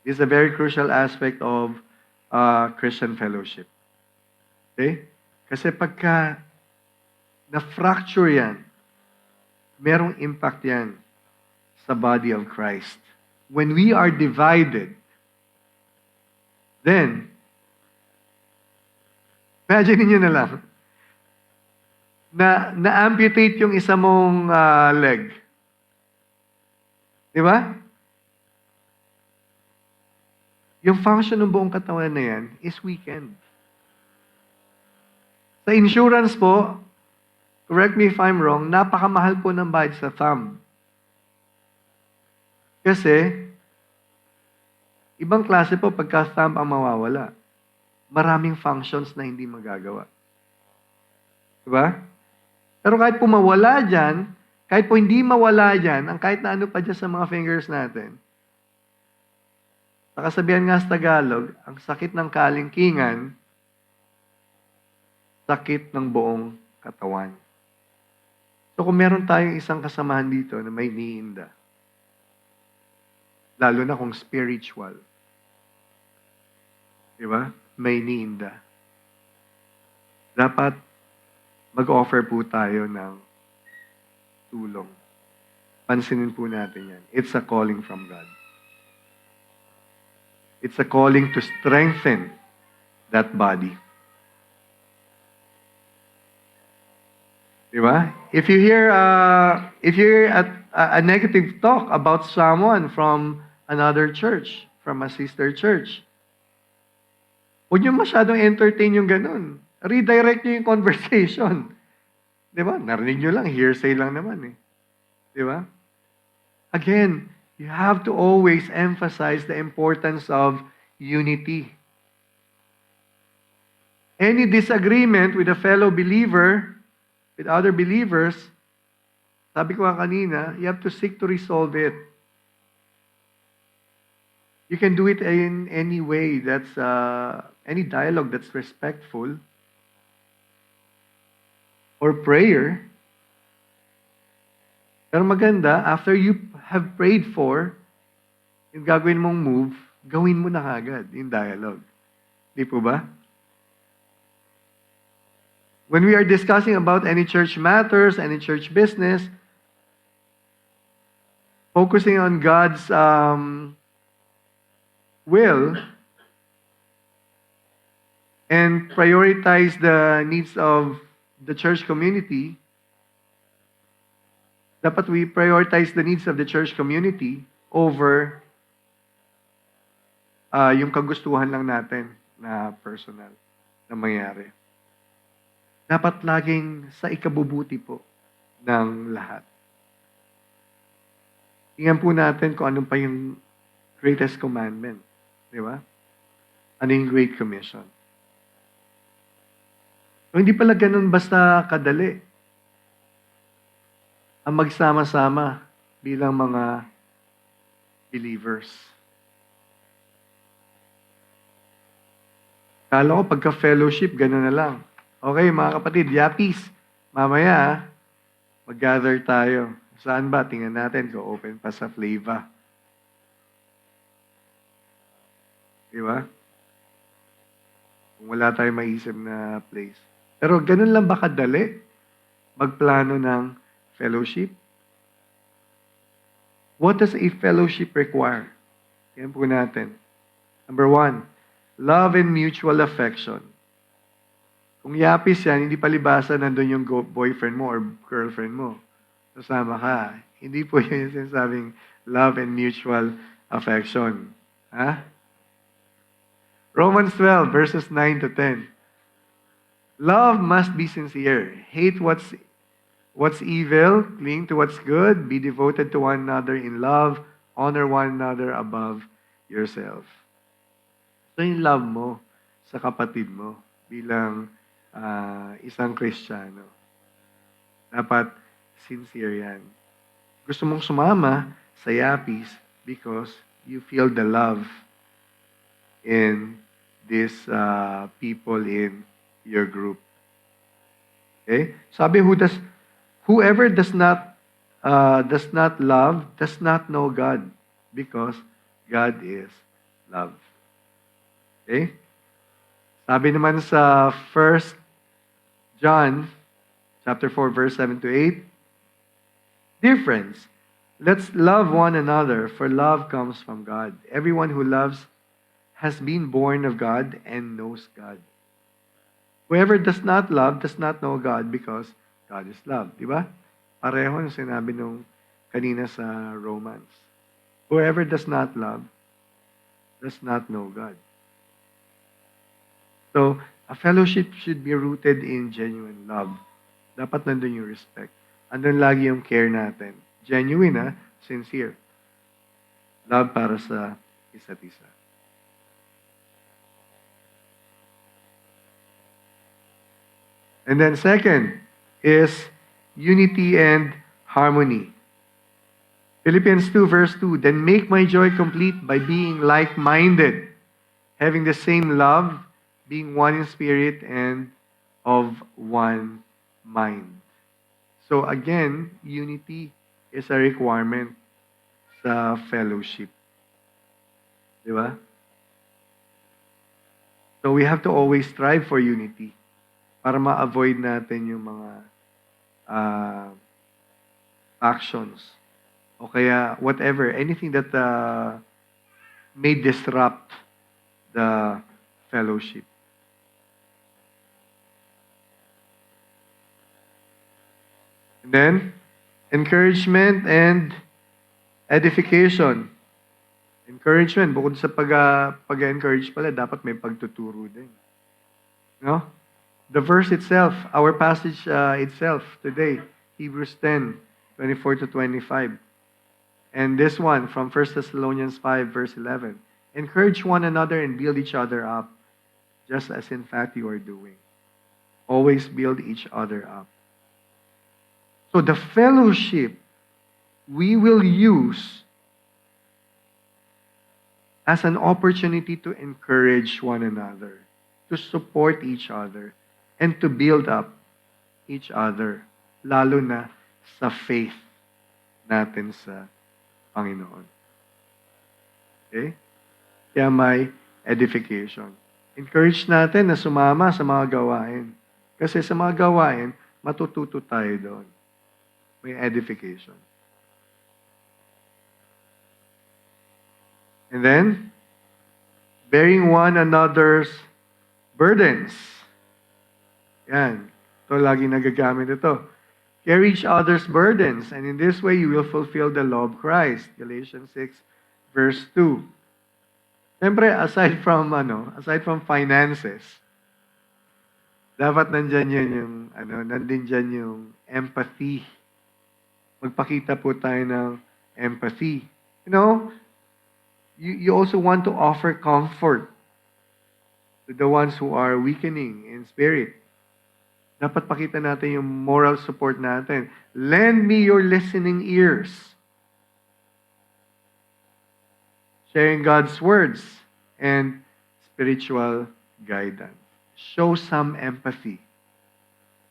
This is a very crucial aspect of Christian fellowship. Okay? Kasi pagka na-fracture yan, merong impact yan sa body of Christ. When we are divided, then, imagine niyo na lang, na-amputate yung isa mong leg. Di ba? Yung function ng buong katawan na yan is weakened. Sa insurance po, correct me if I'm wrong, napakamahal po ng bayad sa thumb. Kasi, ibang klase po pagka thumb ang mawawala. Maraming functions na hindi magagawa. Diba? Pero kahit po mawala dyan, kahit po hindi mawala dyan, ang kahit na ano pa dyan sa mga fingers natin, nakasabihan nga sa Tagalog, ang sakit ng kalingkingan, sakit ng buong katawan. So kung meron tayong isang kasamahan dito na may niinda, lalo na kung spiritual, di ba? May niinda. Dapat mag-offer po tayo ng tulong. Pansinin po natin yan. It's a calling from God. It's a calling to strengthen that body. Diba? If you hear a negative talk about someone from another church, from a sister church, huwag niyo masyadong entertain yung ganun. Redirect niyo yung conversation. Diba? Narinig niyo lang, hearsay lang naman eh. Diba? Again, you have to always emphasize the importance of unity. Any disagreement with a fellow believer, with other believers, sabi ko nga kanina, you have to seek to resolve it. You can do it in any way that's, any dialogue that's respectful, or prayer. Pero maganda, after you have prayed for, yung gagawin mong move, gawin mo na agad yung dialogue. Di po ba? When we are discussing about any church matters, any church business, focusing on God's will and prioritize the needs of the church community, dapat we prioritize the needs of the church community over yung kagustuhan lang natin na personal na mangyari. Dapat laging sa ikabubuti po ng lahat. Tingnan po natin kung ano pa yung greatest commandment. Di ba? Ano yung Great Commission? So, hindi pala ganun basta kadali ang magsama-sama bilang mga believers. Kala ko pagka-fellowship, gano'n na lang. Okay, mga kapatid, yapis. Mamaya, mag-gather tayo. Saan ba? Tingnan natin kung open pa sa Flava. Di ba? Kung wala tayong maisip na place. Pero ganun lang ba kadali? Magplano ng fellowship? What does a fellowship require? Yan po natin. Number 1, love and mutual affection. Kung yapis yan, hindi palibasa nandun yung boyfriend mo or girlfriend mo. Kasama ka. Hindi po yun yung sinasabing love and mutual affection. Ha? Romans 12, verses 9 to 10. Love must be sincere. Hate what's evil, cling to what's good, be devoted to one another in love, honor one another above yourself. So yung love mo sa kapatid mo bilang isang Kristiyano, dapat sincere yan. Gusto mong sumama sa Yapis because you feel the love in these people in your group. Okay? Sabi, whoever does not love does not know God, because God is love. Okay? Sabi naman sa 1 John chapter 4 verse 7 to 8, dear friends, let's love one another, for love comes from God. Everyone who loves has been born of God and knows God. Whoever does not love does not know God, because God is love. Di ba? Pareho yung sinabi nung kanina sa Romans. Whoever does not love does not know God. So, a fellowship should be rooted in genuine love. Dapat nandun yung respect. Andun lagi yung care natin. Genuine, sincere. Love para sa isa't isa. And then second is unity and harmony. Philippians 2 verse 2, then make my joy complete by being like-minded, having the same love, being one in spirit and of one mind. So again, unity is a requirement sa fellowship. Di ba? So we have to always strive for unity para ma-avoid natin yung mga actions o kaya whatever, anything that may disrupt the fellowship. And then, encouragement and edification. Encouragement, bukod sa pag-encourage pala, dapat may pagtuturo din. No? The verse itself, our passage itself today, Hebrews 10, 24 to 25. And this one from 1 Thessalonians 5, verse 11. Encourage one another and build each other up, just as in fact you are doing. Always build each other up. So the fellowship we will use as an opportunity to encourage one another, to support each other, and to build up each other, lalo na sa faith natin sa Panginoon. Okay? Kaya may edification. Encourage natin na sumama sa mga gawain. Kasi sa mga gawain, matututo tayo doon. May edification. And then, bearing one another's burdens. Yan. Ito, lagi nagagamit ito. Carry each other's burdens, and in this way you will fulfill the law of Christ. Galatians 6, verse 2. Siyempre, aside from finances, dapat nandun dyan yung empathy. Magpakita po tayo ng empathy. You know, you also want to offer comfort to the ones who are weakening in spirit. Dapat pakita natin yung moral support natin. Lend me your listening ears. Sharing God's words and spiritual guidance. Show some empathy.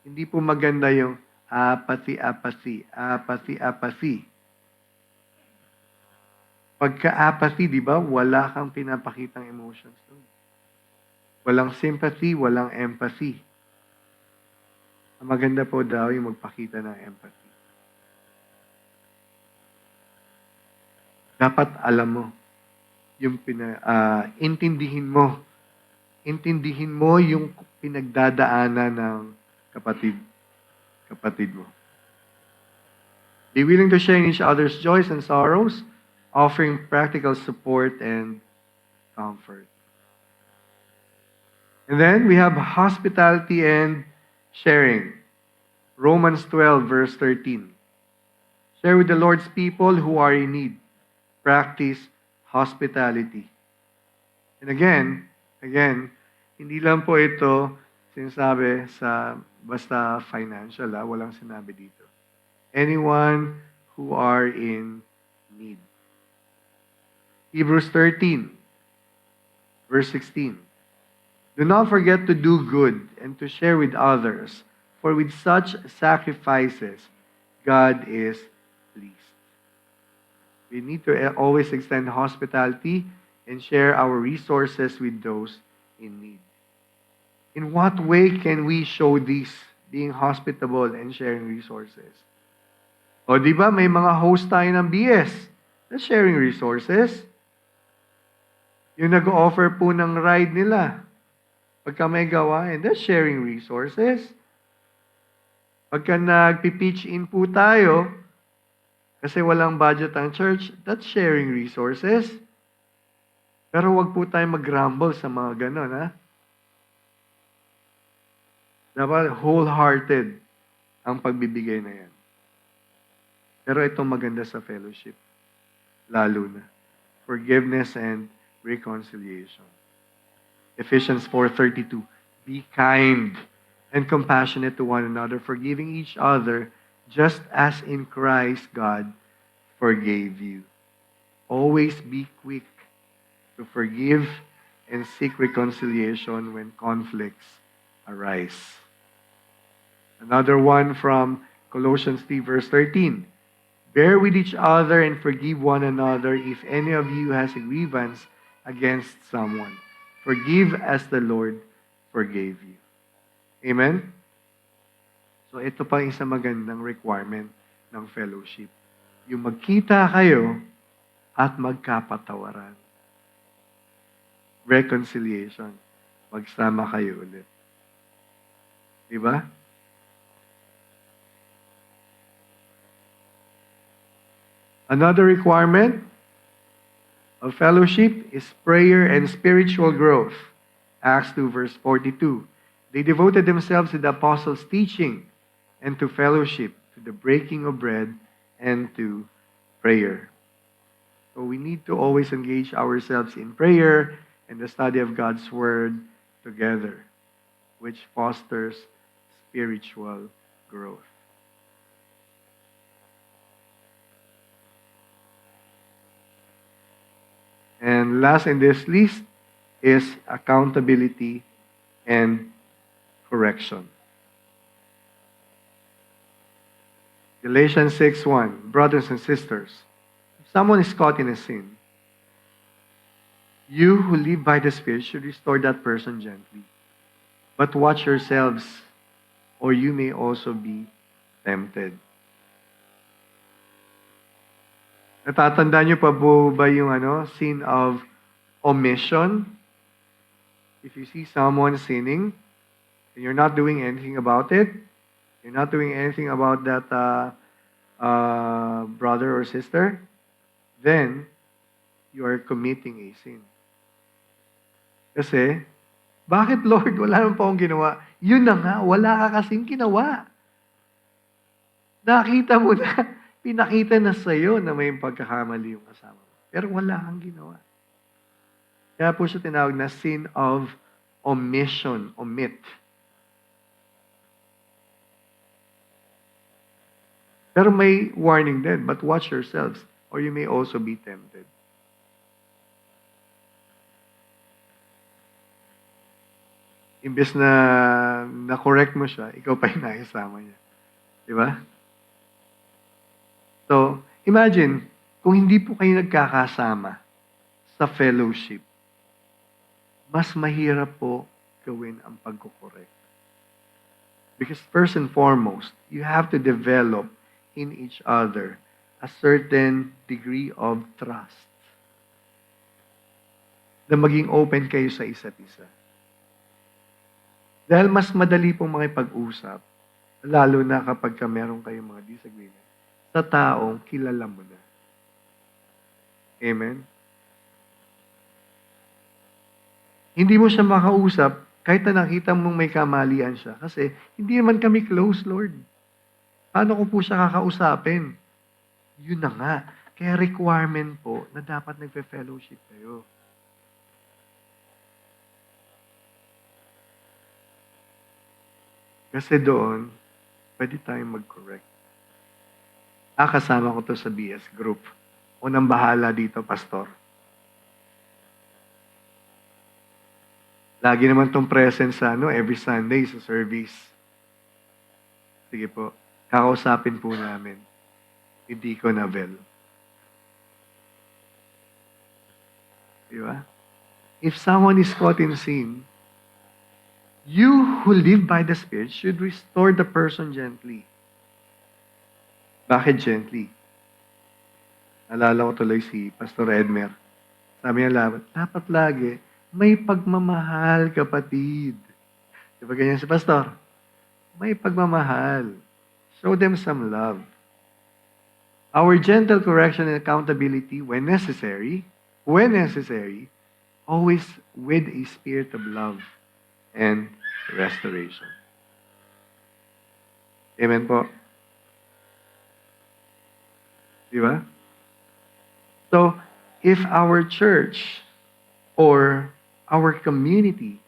Hindi po maganda yung apathy. Pagka-apathy, di ba, wala kang pinapakitang emotions doon. Walang sympathy, walang empathy. Ang maganda po daw yung magpakita ng empathy. Dapat alam mo, yung intindihin mo yung pinagdadaanan ng kapatid mo. Be willing to share in each other's joys and sorrows, offering practical support and comfort. And then we have hospitality and sharing. Romans 12, verse 13. Share with the Lord's people who are in need. Practice hospitality. And again, hindi lang po ito sinasabi sa basta financial, walang sinabi dito. Anyone who are in need. Hebrews 13, verse 16. Do not forget to do good and to share with others, for with such sacrifices, God is pleased. We need to always extend hospitality and share our resources with those in need. In what way can we show this, being hospitable and sharing resources? O di ba may mga host tayo ng BS. That's sharing resources. Yung nag-offer po ng ride nila. Pagka may gawain, that's sharing resources. Pagka nagpi-pitch in po tayo, kasi walang budget ang church, that's sharing resources. Pero wag po tayo mag-grumble sa mga ganon, ha? Dapat wholehearted ang pagbibigay na yan. Pero ito maganda sa fellowship. Lalo na. Forgiveness and reconciliation. Ephesians 4:32. Be kind and compassionate to one another, forgiving each other, just as in Christ God forgave you. Always be quick to forgive and seek reconciliation when conflicts arise. Another one from Colossians 3, verse 13. Bear with each other and forgive one another if any of you has a grievance against someone. Forgive as the Lord forgave you. Amen? So ito pa isang magandang requirement ng fellowship. Yung magkita kayo at magkapatawaran. Reconciliation. Magsama kayo ulit. Diba? Another requirement of fellowship is prayer and spiritual growth. Acts 2 verse 42. They devoted themselves to the apostles' teaching and to fellowship, to the breaking of bread, and to prayer. So we need to always engage ourselves in prayer and the study of God's Word together, which fosters spiritual growth. And last in this list is accountability and correction. Galatians 6:1. Brothers and sisters, if someone is caught in a sin, you who live by the Spirit should restore that person gently. But watch yourselves, or you may also be tempted. Natatandaan niyo pa po ba yung sin of omission? If you see someone sinning, and you're not doing anything about it, you're not doing anything about that brother or sister, then you are committing a sin. Kasi, bakit Lord, wala naman po akong ginawa? Yun na nga, wala ka kasing ginawa. Nakita mo na, pinakita na sa'yo na may pagkakamali yung kasama mo. Pero wala kang ginawa. Kaya po siya tinawag na sin of omission, omit. Pero may warning din, but watch yourselves, or you may also be tempted. Imbes na na-correct mo siya, ikaw pa yung nakisama niya. Di ba? So, imagine, kung hindi po kayo nagkakasama sa fellowship, mas mahirap po gawin ang pagkukorek. Because first and foremost, you have to develop in each other a certain degree of trust. Na maging open kayo sa isa't isa. Dahil mas madali pong makipag-usap, lalo na kapag meron kayong mga disagreement, sa taong kilala mo na. Amen? Hindi mo siya makausap Kahit na nakita mong may kamalian siya. Kasi hindi naman kami close, Lord. Paano ko po siya kakausapin? Yun na nga. Kaya requirement po na dapat nagpe-fellowship kayo. Kasi doon, pwede tayong mag-correct. Kasama ko to sa BS group. Unang bahala dito, pastor. Lagi naman tong present sa every Sunday sa service. Sige po, kakausapin po namin. Hindi ko Navel. Di ba? If someone is caught in sin, you who live by the Spirit should restore the person gently. Bakit gently? Alala ko tuloy si Pastor Edmer. Sabi niya, dapat lagi, may pagmamahal, kapatid. Di ba ganyan si Pastor? May pagmamahal. Show them some love. Our gentle correction and accountability, when necessary, always with a spirit of love and restoration. Amen po. Di ba? So, if our church or our community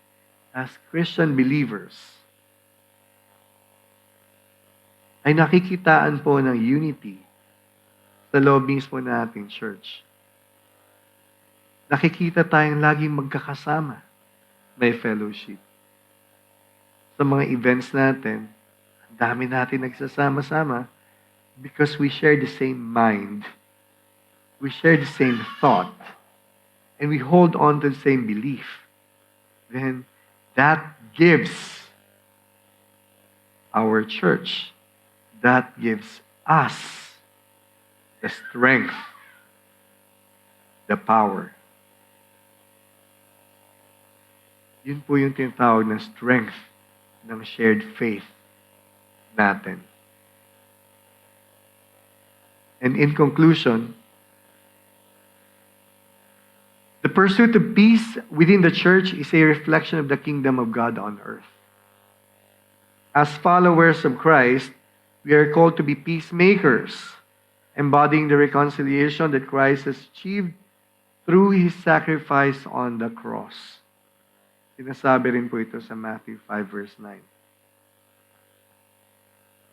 as Christian believers ay nakikitaan po ng unity sa loob mismo nating church, nakikita tayong laging magkakasama, may fellowship. Sa mga events natin, ang dami natin nagsasama-sama because we share the same mind, we share the same thought, and we hold on to the same belief. Then that gives our church, that gives us the strength, the power. Yun po yung tinatawag na strength ng shared faith natin. And in conclusion, the pursuit of peace within the church is a reflection of the kingdom of God on earth. As followers of Christ, we are called to be peacemakers, embodying the reconciliation that Christ has achieved through His sacrifice on the cross. Sinasabi rin po ito sa Matthew 5 verse 9.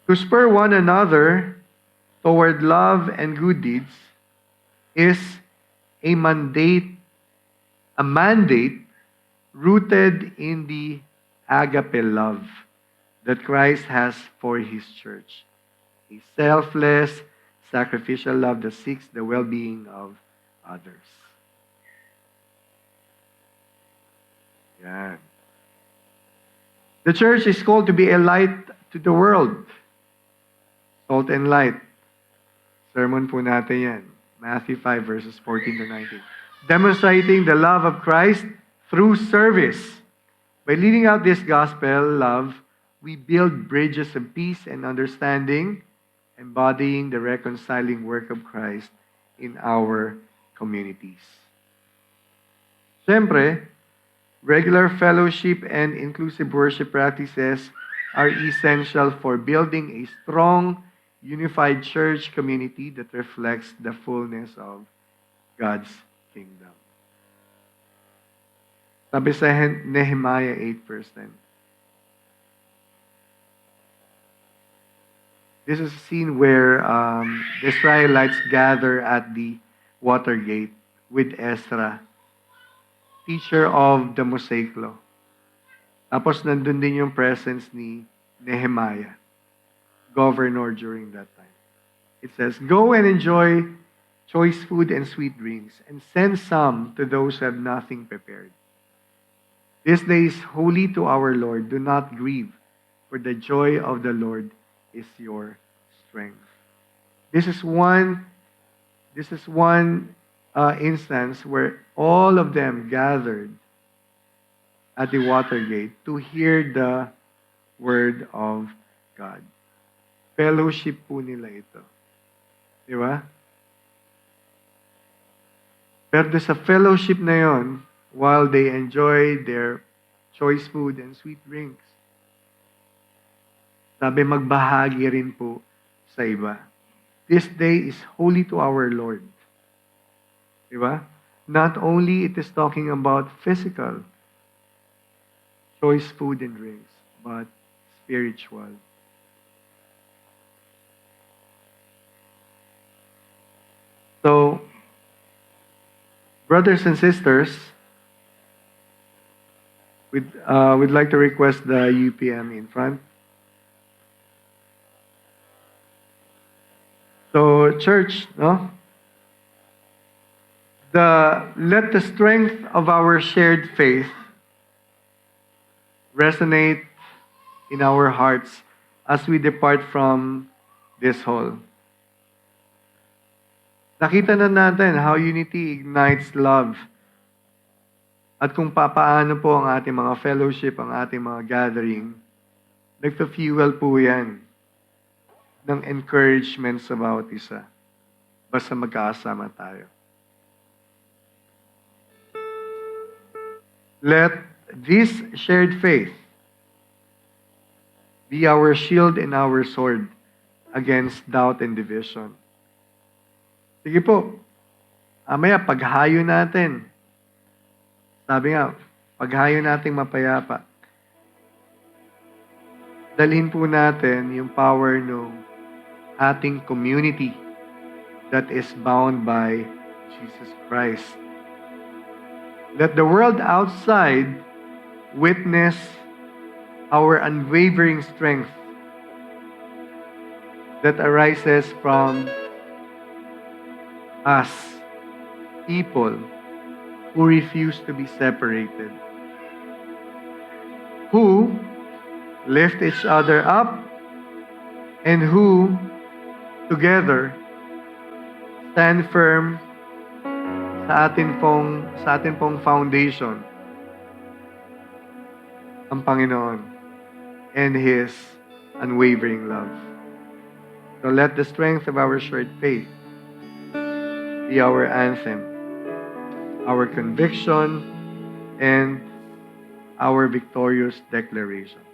To spur one another toward love and good deeds is a mandate rooted in the agape love that Christ has for His church. A selfless, sacrificial love that seeks the well-being of others. Yan. The church is called to be a light to the world. Salt and light. Sermon po natin yan. Matthew 5 verses 14 to 19. Demonstrating the love of Christ through service. By leading out this gospel love, we build bridges of peace and understanding, embodying the reconciling work of Christ in our communities. Siyempre, regular fellowship and inclusive worship practices are essential for building a strong, unified church community that reflects the fullness of God's kingdom. Sabi sa Nehemiah 8 verse 10. This is a scene where the Israelites gather at the water gate with Ezra, teacher of the Mosaic Law. Tapos nandun din yung presence ni Nehemiah, governor during that time. It says, "Go and enjoy choice food and sweet drinks, and send some to those who have nothing prepared. This day is holy to our Lord. Do not grieve, for the joy of the Lord is your strength." This is one instance where all of them gathered at the water gate to hear the word of God. Fellowship po nila ito. Di ba? Pero sa fellowship na yon, while they enjoy their choice food and sweet drinks. Sabi, magbahagi rin po sa iba. This day is holy to our Lord. Diba? Not only it is talking about physical choice food and drinks, but spiritual. So, brothers and sisters, we'd like to request the UPM in front. So, church, no? Let the strength of our shared faith resonate in our hearts as we depart from this hall. Nakita na natin how unity ignites love at kung papaano po ang ating mga fellowship, ang ating mga gathering, nagpa-fuel po yan ng encouragement sa bawat isa. Basta magkakasama tayo. Let this shared faith be our shield and our sword against doubt and division. Sige po, amaya paghayo natin. Sabi nga, paghayo nating mapayapa. Dalhin po natin yung power ng ating community that is bound by Jesus Christ. Let the world outside witness our unwavering strength that arises from us, people who refuse to be separated, who lift each other up, and who together stand firm sa atin pong foundation, ang Panginoon and His unwavering love. So let the strength of our shared faith be our anthem, our conviction, and our victorious declaration.